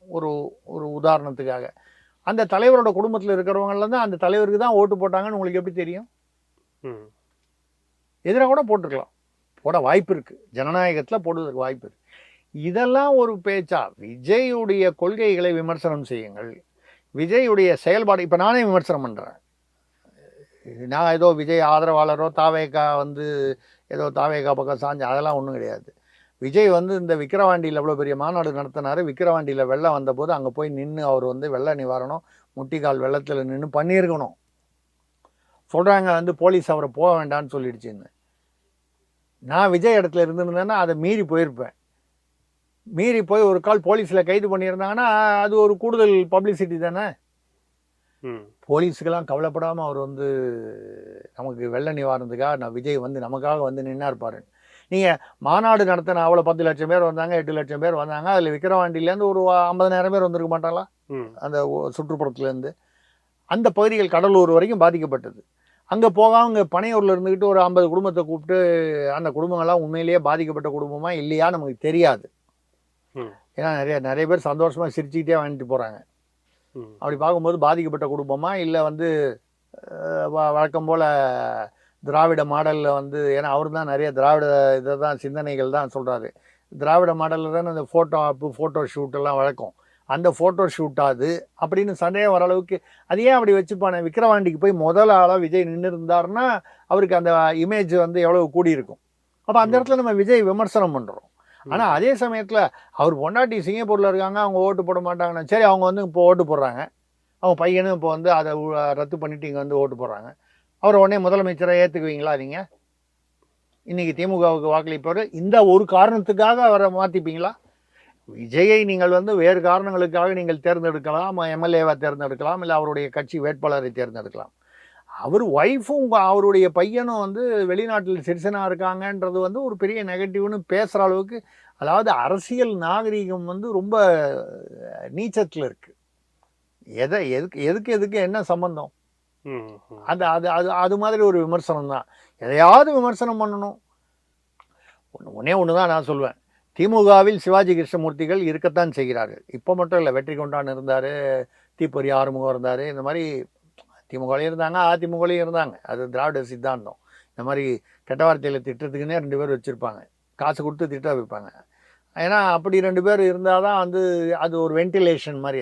ஒரு ஒரு உதாரணத்துக்காக, அந்த தலைவரோட குடும்பத்தில் இருக்கிறவங்களாம் தான் அந்த தலைவருக்கு தான் ஓட்டு போட்டாங்கன்னு உங்களுக்கு எப்படி தெரியும்? எதிராக கூட போட்டிருக்கலாம், போட வாய்ப்பு இருக்குது, ஜனநாயகத்தில் போடுவதற்கு வாய்ப்பு இருக்குது. இதெல்லாம் ஒரு பேச்சா? விஜயுடைய கொள்கைகளை விமர்சனம் செய்யுங்கள், விஜயுடைய செயல்பாடு. இப்போ நானே விமர்சனம் பண்ணுறேன், நான் ஏதோ விஜய் ஆதரவாளரோ தாவேகா வந்து ஏதோ தாவேகா பக்கம் சாஞ்சு அதெல்லாம் ஒன்றும் கிடையாது. விஜய் வந்து இந்த விக்கிரவாண்டியில் எவ்வளோ பெரிய மாநாடு நடத்தினார், விக்கிரவாண்டியில் வெள்ளம் வந்தபோது அங்கே போய் நின்று அவர் வந்து வெள்ள நிவாரணம் முட்டிக்கால் வெள்ளத்தில் நின்று பண்ணியிருக்கணும். சொல்கிறாங்க வந்து போலீஸ் அவரை போக வேண்டான்னு சொல்லிடுச்சுன்னு. நான் விஜய் இடத்துல இருந்திருந்தேன்னா அதை மீறி போயிருப்பேன். மீறி போய் ஒரு கால் போலீஸில் கைது பண்ணியிருந்தாங்கன்னா அது ஒரு கூடுதல் பப்ளிசிட்டி தானே. போலீஸுக்கெல்லாம் கவலைப்படாமல் அவர் வந்து நமக்கு வெள்ள நிவாரணத்துக்காக நான் விஜய் வந்து நமக்காக வந்து நின்னார்ப்பாரு. நீங்கள் மாநாடு நடத்தின அவ்வளோ 10 லட்சம் பேர் வந்தாங்க, 8 லட்சம் பேர் வந்தாங்க, அதில் விக்கிரவாண்டியிலேருந்து ஒரு 50,000 பேர் வந்திருக்க மாட்டாங்களா? அந்த சுற்றுப்புறத்துலேருந்து அந்த பகுதிகள் கடலூர் வரைக்கும் பாதிக்கப்பட்டது. அங்கே போகாமல் இங்கே பனையூரில் இருந்துக்கிட்டு ஒரு 50 குடும்பத்தை கூப்பிட்டு அந்த குடும்பங்கள்லாம் உண்மையிலேயே பாதிக்கப்பட்ட குடும்பமா இல்லையா நமக்கு தெரியாது. ஏன்னா நிறைய பேர் சந்தோஷமாக சிரிச்சுக்கிட்டே வாங்கிட்டு போகிறாங்க. அப்படி பார்க்கும்போது பாதிக்கப்பட்ட குடும்பமா இல்லை வந்து வழக்கம் போல் திராவிட மாடலில் வந்து, ஏன்னா அவர் தான் நிறைய திராவிட இதை தான் சிந்தனைகள் தான் சொல்கிறாரு. திராவிட மாடலில் தானே அந்த ஃபோட்டோ ஆப்பு ஃபோட்டோ ஷூட்டெல்லாம் வழக்கம். அந்த ஃபோட்டோ ஷூட்டாது அப்படின்னு சந்தேகம் வர அளவுக்கு அது ஏன் அப்படி வச்சுப்பானே? விக்கிரவாண்டிக்கு போய் முதல் ஆளாக விஜய் நின்று இருந்தாருன்னா அவருக்கு அந்த இமேஜ் வந்து எவ்வளோ கூடியிருக்கும். அப்போ அந்த இடத்துல நம்ம விஜய் விமர்சனம் பண்ணுறோம். ஆனால் அதே சமயத்தில் அவர் பொண்டாட்டி சிங்கப்பூரில் இருக்காங்க, அவங்க ஓட்டு போட மாட்டாங்கன்னா சரி, அவங்க வந்து இப்போ ஓட்டு போடுறாங்க. அவங்க பையனும் இப்போ வந்து அதை ரத்து பண்ணிட்டு இங்கே வந்து ஓட்டு போடுறாங்க. அவர் உடனே முதலமைச்சரை ஏற்றுக்குவீங்களா நீங்கள்? இன்றைக்கி திமுகவுக்கு வாக்களிப்பவர் இந்த ஒரு காரணத்துக்காக அவரை மாற்றிப்பீங்களா? விஜயை நீங்கள் வந்து வேறு காரணங்களுக்காக நீங்கள் தேர்ந்தெடுக்கலாம், எம்எல்ஏவாக தேர்ந்தெடுக்கலாம், இல்லை அவருடைய கட்சி வேட்பாளரை தேர்ந்தெடுக்கலாம். அவர் ஒய்ஃபும் அவருடைய பையனும் வந்து வெளிநாட்டில் சிட்டிசனாக இருக்காங்கன்றது வந்து ஒரு பெரிய நெகட்டிவ்னு பேசுகிற அளவுக்கு, அதாவது அரசியல் நாகரீகம் வந்து ரொம்ப நீச்சத்தில் இருக்குது. எதுக்கு என்ன சம்பந்தம்? அது அது அது அது மாதிரி ஒரு விமர்சனம் தான். எதையாவது விமர்சனம் பண்ணணும். ஒன்று தான் நான் சொல்வேன். திமுகவில் சிவாஜி கிருஷ்ணமூர்த்திகள் இருக்கத்தான் செய்கிறார்கள். இப்போ மட்டும் இல்லை, வெற்றி கொண்டான் இருந்தார், தீப்பொறி ஆறுமுகம் இருந்தார், இந்த மாதிரி திமுகலையும் இருந்தாங்க, அதிமுகலையும் இருந்தாங்க. அது திராவிட சித்தாந்தம். இந்த மாதிரி கெட்ட வார்த்தையில் திட்டத்துக்குன்னே 2 பேர் வச்சுருப்பாங்க, காசு கொடுத்து திட்ட வைப்பாங்க. ஏன்னா அப்படி 2 பேர் இருந்தால் தான் வந்து அது ஒரு வென்டிலேஷன் மாதிரி.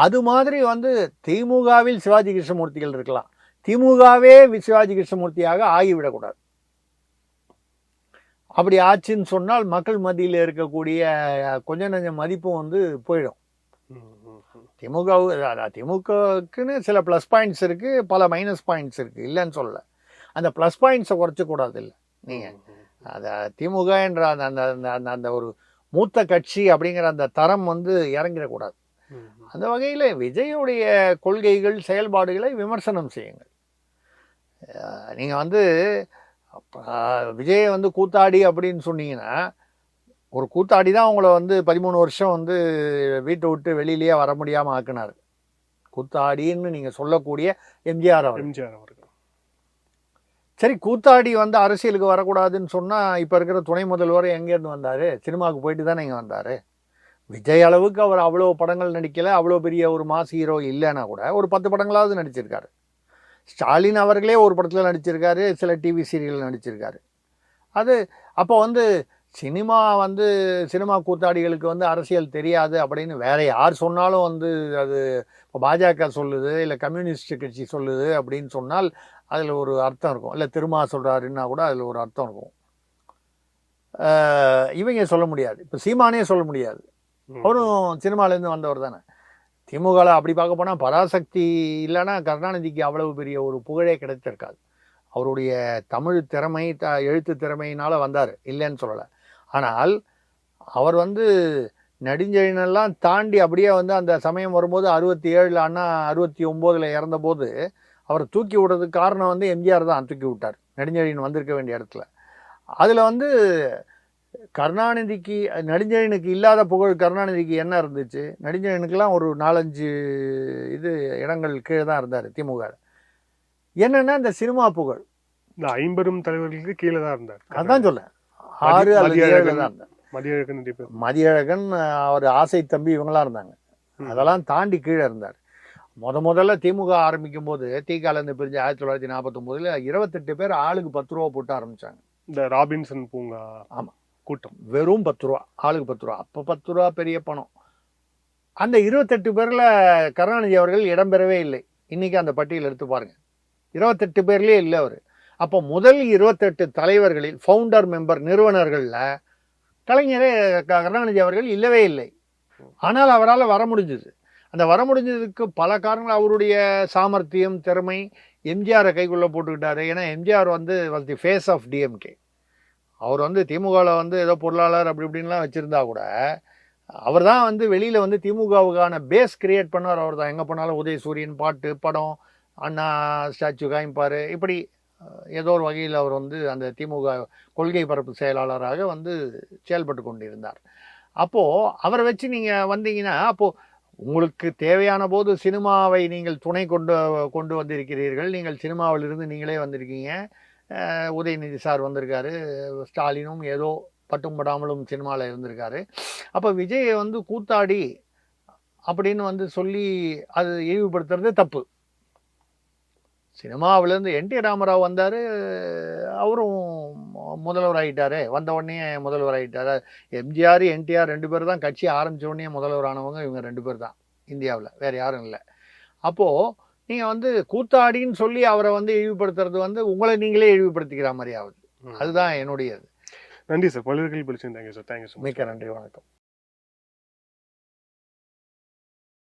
அது மாதிரி வந்து திமுகவில் சிவாஜி கிருஷ்ணமூர்த்திகள் இருக்கலாம், திமுகவே சிவாஜி கிருஷ்ணமூர்த்தியாக ஆகிவிடக்கூடாது. அப்படி ஆச்சுன்னு சொன்னால் மக்கள் மத்தியில் இருக்கக்கூடிய கொஞ்சம் நஞ்சம் மதிப்பும் வந்து போயிடும். திமுகவுக்குன்னு சில ப்ளஸ் பாயிண்ட்ஸ் இருக்குது, பல மைனஸ் பாயிண்ட்ஸ் இருக்குது, இல்லைன்னு சொல்லலை. அந்த ப்ளஸ் பாயிண்ட்ஸை குறைச்சக்கூடாது. இல்லை நீங்கள் அதை திமுக என்ற அந்த அந்த ஒரு மூத்த கட்சி அப்படிங்கிற அந்த தரம் வந்து இறங்கிடக்கூடாது. அந்த வகையில் விஜயுடைய கொள்கைகள் செயல்பாடுகளை விமர்சனம் செய்யுங்கள். நீங்கள் வந்து விஜய் வந்து கூத்தாடி அப்படின்னு சொன்னீங்கன்னா, ஒரு கூத்தாடி தான் உங்களை வந்து 13 வருஷம் வந்து வீட்டை விட்டு வெளியிலேயே வர முடியாமல் ஆக்கினார். கூத்தாடின்னு நீங்கள் சொல்லக்கூடிய எம்ஜிஆர் அவர்கள். சரி, கூத்தாடி வந்து அரசியலுக்கு வரக்கூடாதுன்னு சொன்னால் இப்போ இருக்கிற துணை முதல்வர் எங்கேருந்து வந்தார்? சினிமாவுக்கு போயிட்டு தானே இங்கே வந்தார். விஜய் அளவுக்கு அவர் அவ்வளோ படங்கள் நடிக்கலை, அவ்வளோ பெரிய ஒரு மாஸ் ஹீரோ இல்லைன்னா கூட ஒரு 10 படங்களாவது நடிச்சிருக்காரு. ஸ்டாலின் அவர்களே ஒரு படத்தில் நடிச்சிருக்காரு, சில டிவி சீரியல் நடிச்சிருக்காரு. அது அப்போ வந்து சினிமா கூத்தாடிகளுக்கு வந்து அரசியல் தெரியாது அப்படின்னு வேற யார் சொன்னாலும் வந்து அது இப்போ பாஜக சொல்லுது, இல்லை கம்யூனிஸ்ட் கட்சி சொல்லுது அப்படின்னு சொன்னால் அதில் ஒரு அர்த்தம் இருக்கும். இல்லை திருமா சொல்கிறாருன்னா கூட அதில் ஒரு அர்த்தம் இருக்கும். இவங்க சொல்ல முடியாது, இப்போ சீமானே சொல்ல முடியாது, அவரும் சினிமாலேருந்து வந்தவர் தானே. திமுகவில் அப்படி பார்க்க போனால் பராசக்தி இல்லைன்னா கருணாநிதிக்கு அவ்வளவு பெரிய ஒரு புகழே கிடைத்திருக்காது. அவருடைய தமிழ் திறமை எழுத்து திறமையினால் வந்தார், இல்லைன்னு சொல்லலை. ஆனால் அவர் வந்து நெடுஞ்செழியனெல்லாம் தாண்டி அப்படியே வந்து அந்த சமயம் வரும்போது 67 அண்ணா 69 இறந்தபோது அவரை தூக்கி விடுறதுக்கு காரணம் வந்து எம்ஜிஆர் தான் தூக்கி விட்டார், நெடுஞ்செழியன் வந்திருக்க வேண்டிய இடத்துல. அதில் வந்து கருணாநிதிக்கு நெடுஞ்செழியனுக்கு இல்லாத புகழ் கருணாநிதிக்கு என்ன இருந்துச்சு? நெடுஞ்செழியனுக்கெல்லாம் ஒரு 4-5 இடங்கள் கீழே தான் இருந்தார் திமுக. என்னன்னா இந்த சினிமா புகழ் இந்த 50 தலைவர்களுக்கு கீழே தான் இருந்தார். அதான் சொல்ல 6 அல்லது 7 தான் இருந்தார். மதியழகன், அவர் ஆசை தம்பி இவங்களாம் இருந்தாங்க. அதெல்லாம் தாண்டி கீழே இருந்தார். முதல்ல திமுக ஆரம்பிக்கும் போது தீகாலேருந்து பிரிஞ்சு 1949 28 பேர் ஆளுக்கு 10 ரூபா போட்டு ஆரம்பிச்சாங்க. இந்த ராபின்சன் பூங்கா ஆமாம் கூட்டம் வெறும் 10 ரூபா, ஆளுக்கு 10 ரூபா. அப்போ 10 ரூபா பெரிய பணம். அந்த 28 பேரில் கருணாநிதி அவர்கள் இடம்பெறவே இல்லை. இன்னைக்கு அந்த பட்டியல் எடுத்து பாருங்க, 28 பேர்லேயே இல்லை அவர். அப்போ முதல் 28 தலைவர்களில் ஃபவுண்டர் மெம்பர் நிறுவனர்களில் கலைஞரே கருணாநிதி அவர்கள் இல்லவே இல்லை. ஆனால் அவரால் வர முடிஞ்சது. அந்த வர முடிஞ்சதுக்கு பல காரணங்கள். அவருடைய சாமர்த்தியம், திறமை. எம்ஜிஆரை கைக்குள்ளே போட்டுக்கிட்டாரு. ஏன்னா எம்ஜிஆர் வந்து was the face of DMK. அவர் வந்து திமுகவில் வந்து ஏதோ பொருளாளர் அப்படி இப்படின்லாம் வச்சுருந்தா கூட அவர் தான் வந்து வெளியில் வந்து திமுகவுக்கான பேஸ் கிரியேட் பண்ணார். அவர் தான் எங்கே போனாலும் உதயசூரியன் பாட்டு, படம், அண்ணா ஸ்டாச்சு காமிப்பார். இப்படி ஏதோ ஒரு வகையில் அவர் வந்து அந்த திமுக கொள்கை பரப்பு செயலாளராக வந்து செயல்பட்டு கொண்டிருந்தார். அப்போது அவரை வச்சு நீங்கள் வந்தீங்கன்னா, அப்போது உங்களுக்கு தேவையான போது சினிமாவை நீங்கள் துணை கொண்டு வந்திருக்கிறீர்கள். நீங்கள் சினிமாவிலிருந்து நீங்களே வந்திருக்கீங்க. உதயநிதி சார் வந்திருக்காரு, ஸ்டாலினும் ஏதோ பட்டும் படாமலும் சினிமாவில் இருந்திருக்காரு. அப்போ விஜயை வந்து கூத்தாடி அப்படின்னு வந்து சொல்லி அது இழிவுபடுத்துறது தப்பு. சினிமாவிலேருந்து என்டி ராமராவ் வந்தார், அவரும் முதல்வர் ஆகிட்டாரு. வந்த உடனே முதல்வர் ஆகிட்டாரு. எம்ஜிஆர் என்டிஆர் 2 பேர் தான் கட்சி ஆரம்பித்த உடனே முதல்வர் ஆனவங்க இவங்க 2 பேர் தான் இந்தியாவில், வேறு யாரும் இல்லை. அப்போது நீங்கள் வந்து கூத்தாடின்னு சொல்லி அவரை வந்து இழிவுபடுத்துறது வந்து உங்களை நீங்களே இழிவுபடுத்திக்கிற மாதிரி ஆகுது. அதுதான் என்னுடைய இது. நன்றி சார், பல்வேறு கேள்வி படிச்சிருந்தாங்க சார். Thank you so much. மிக்க நன்றி, வணக்கம்.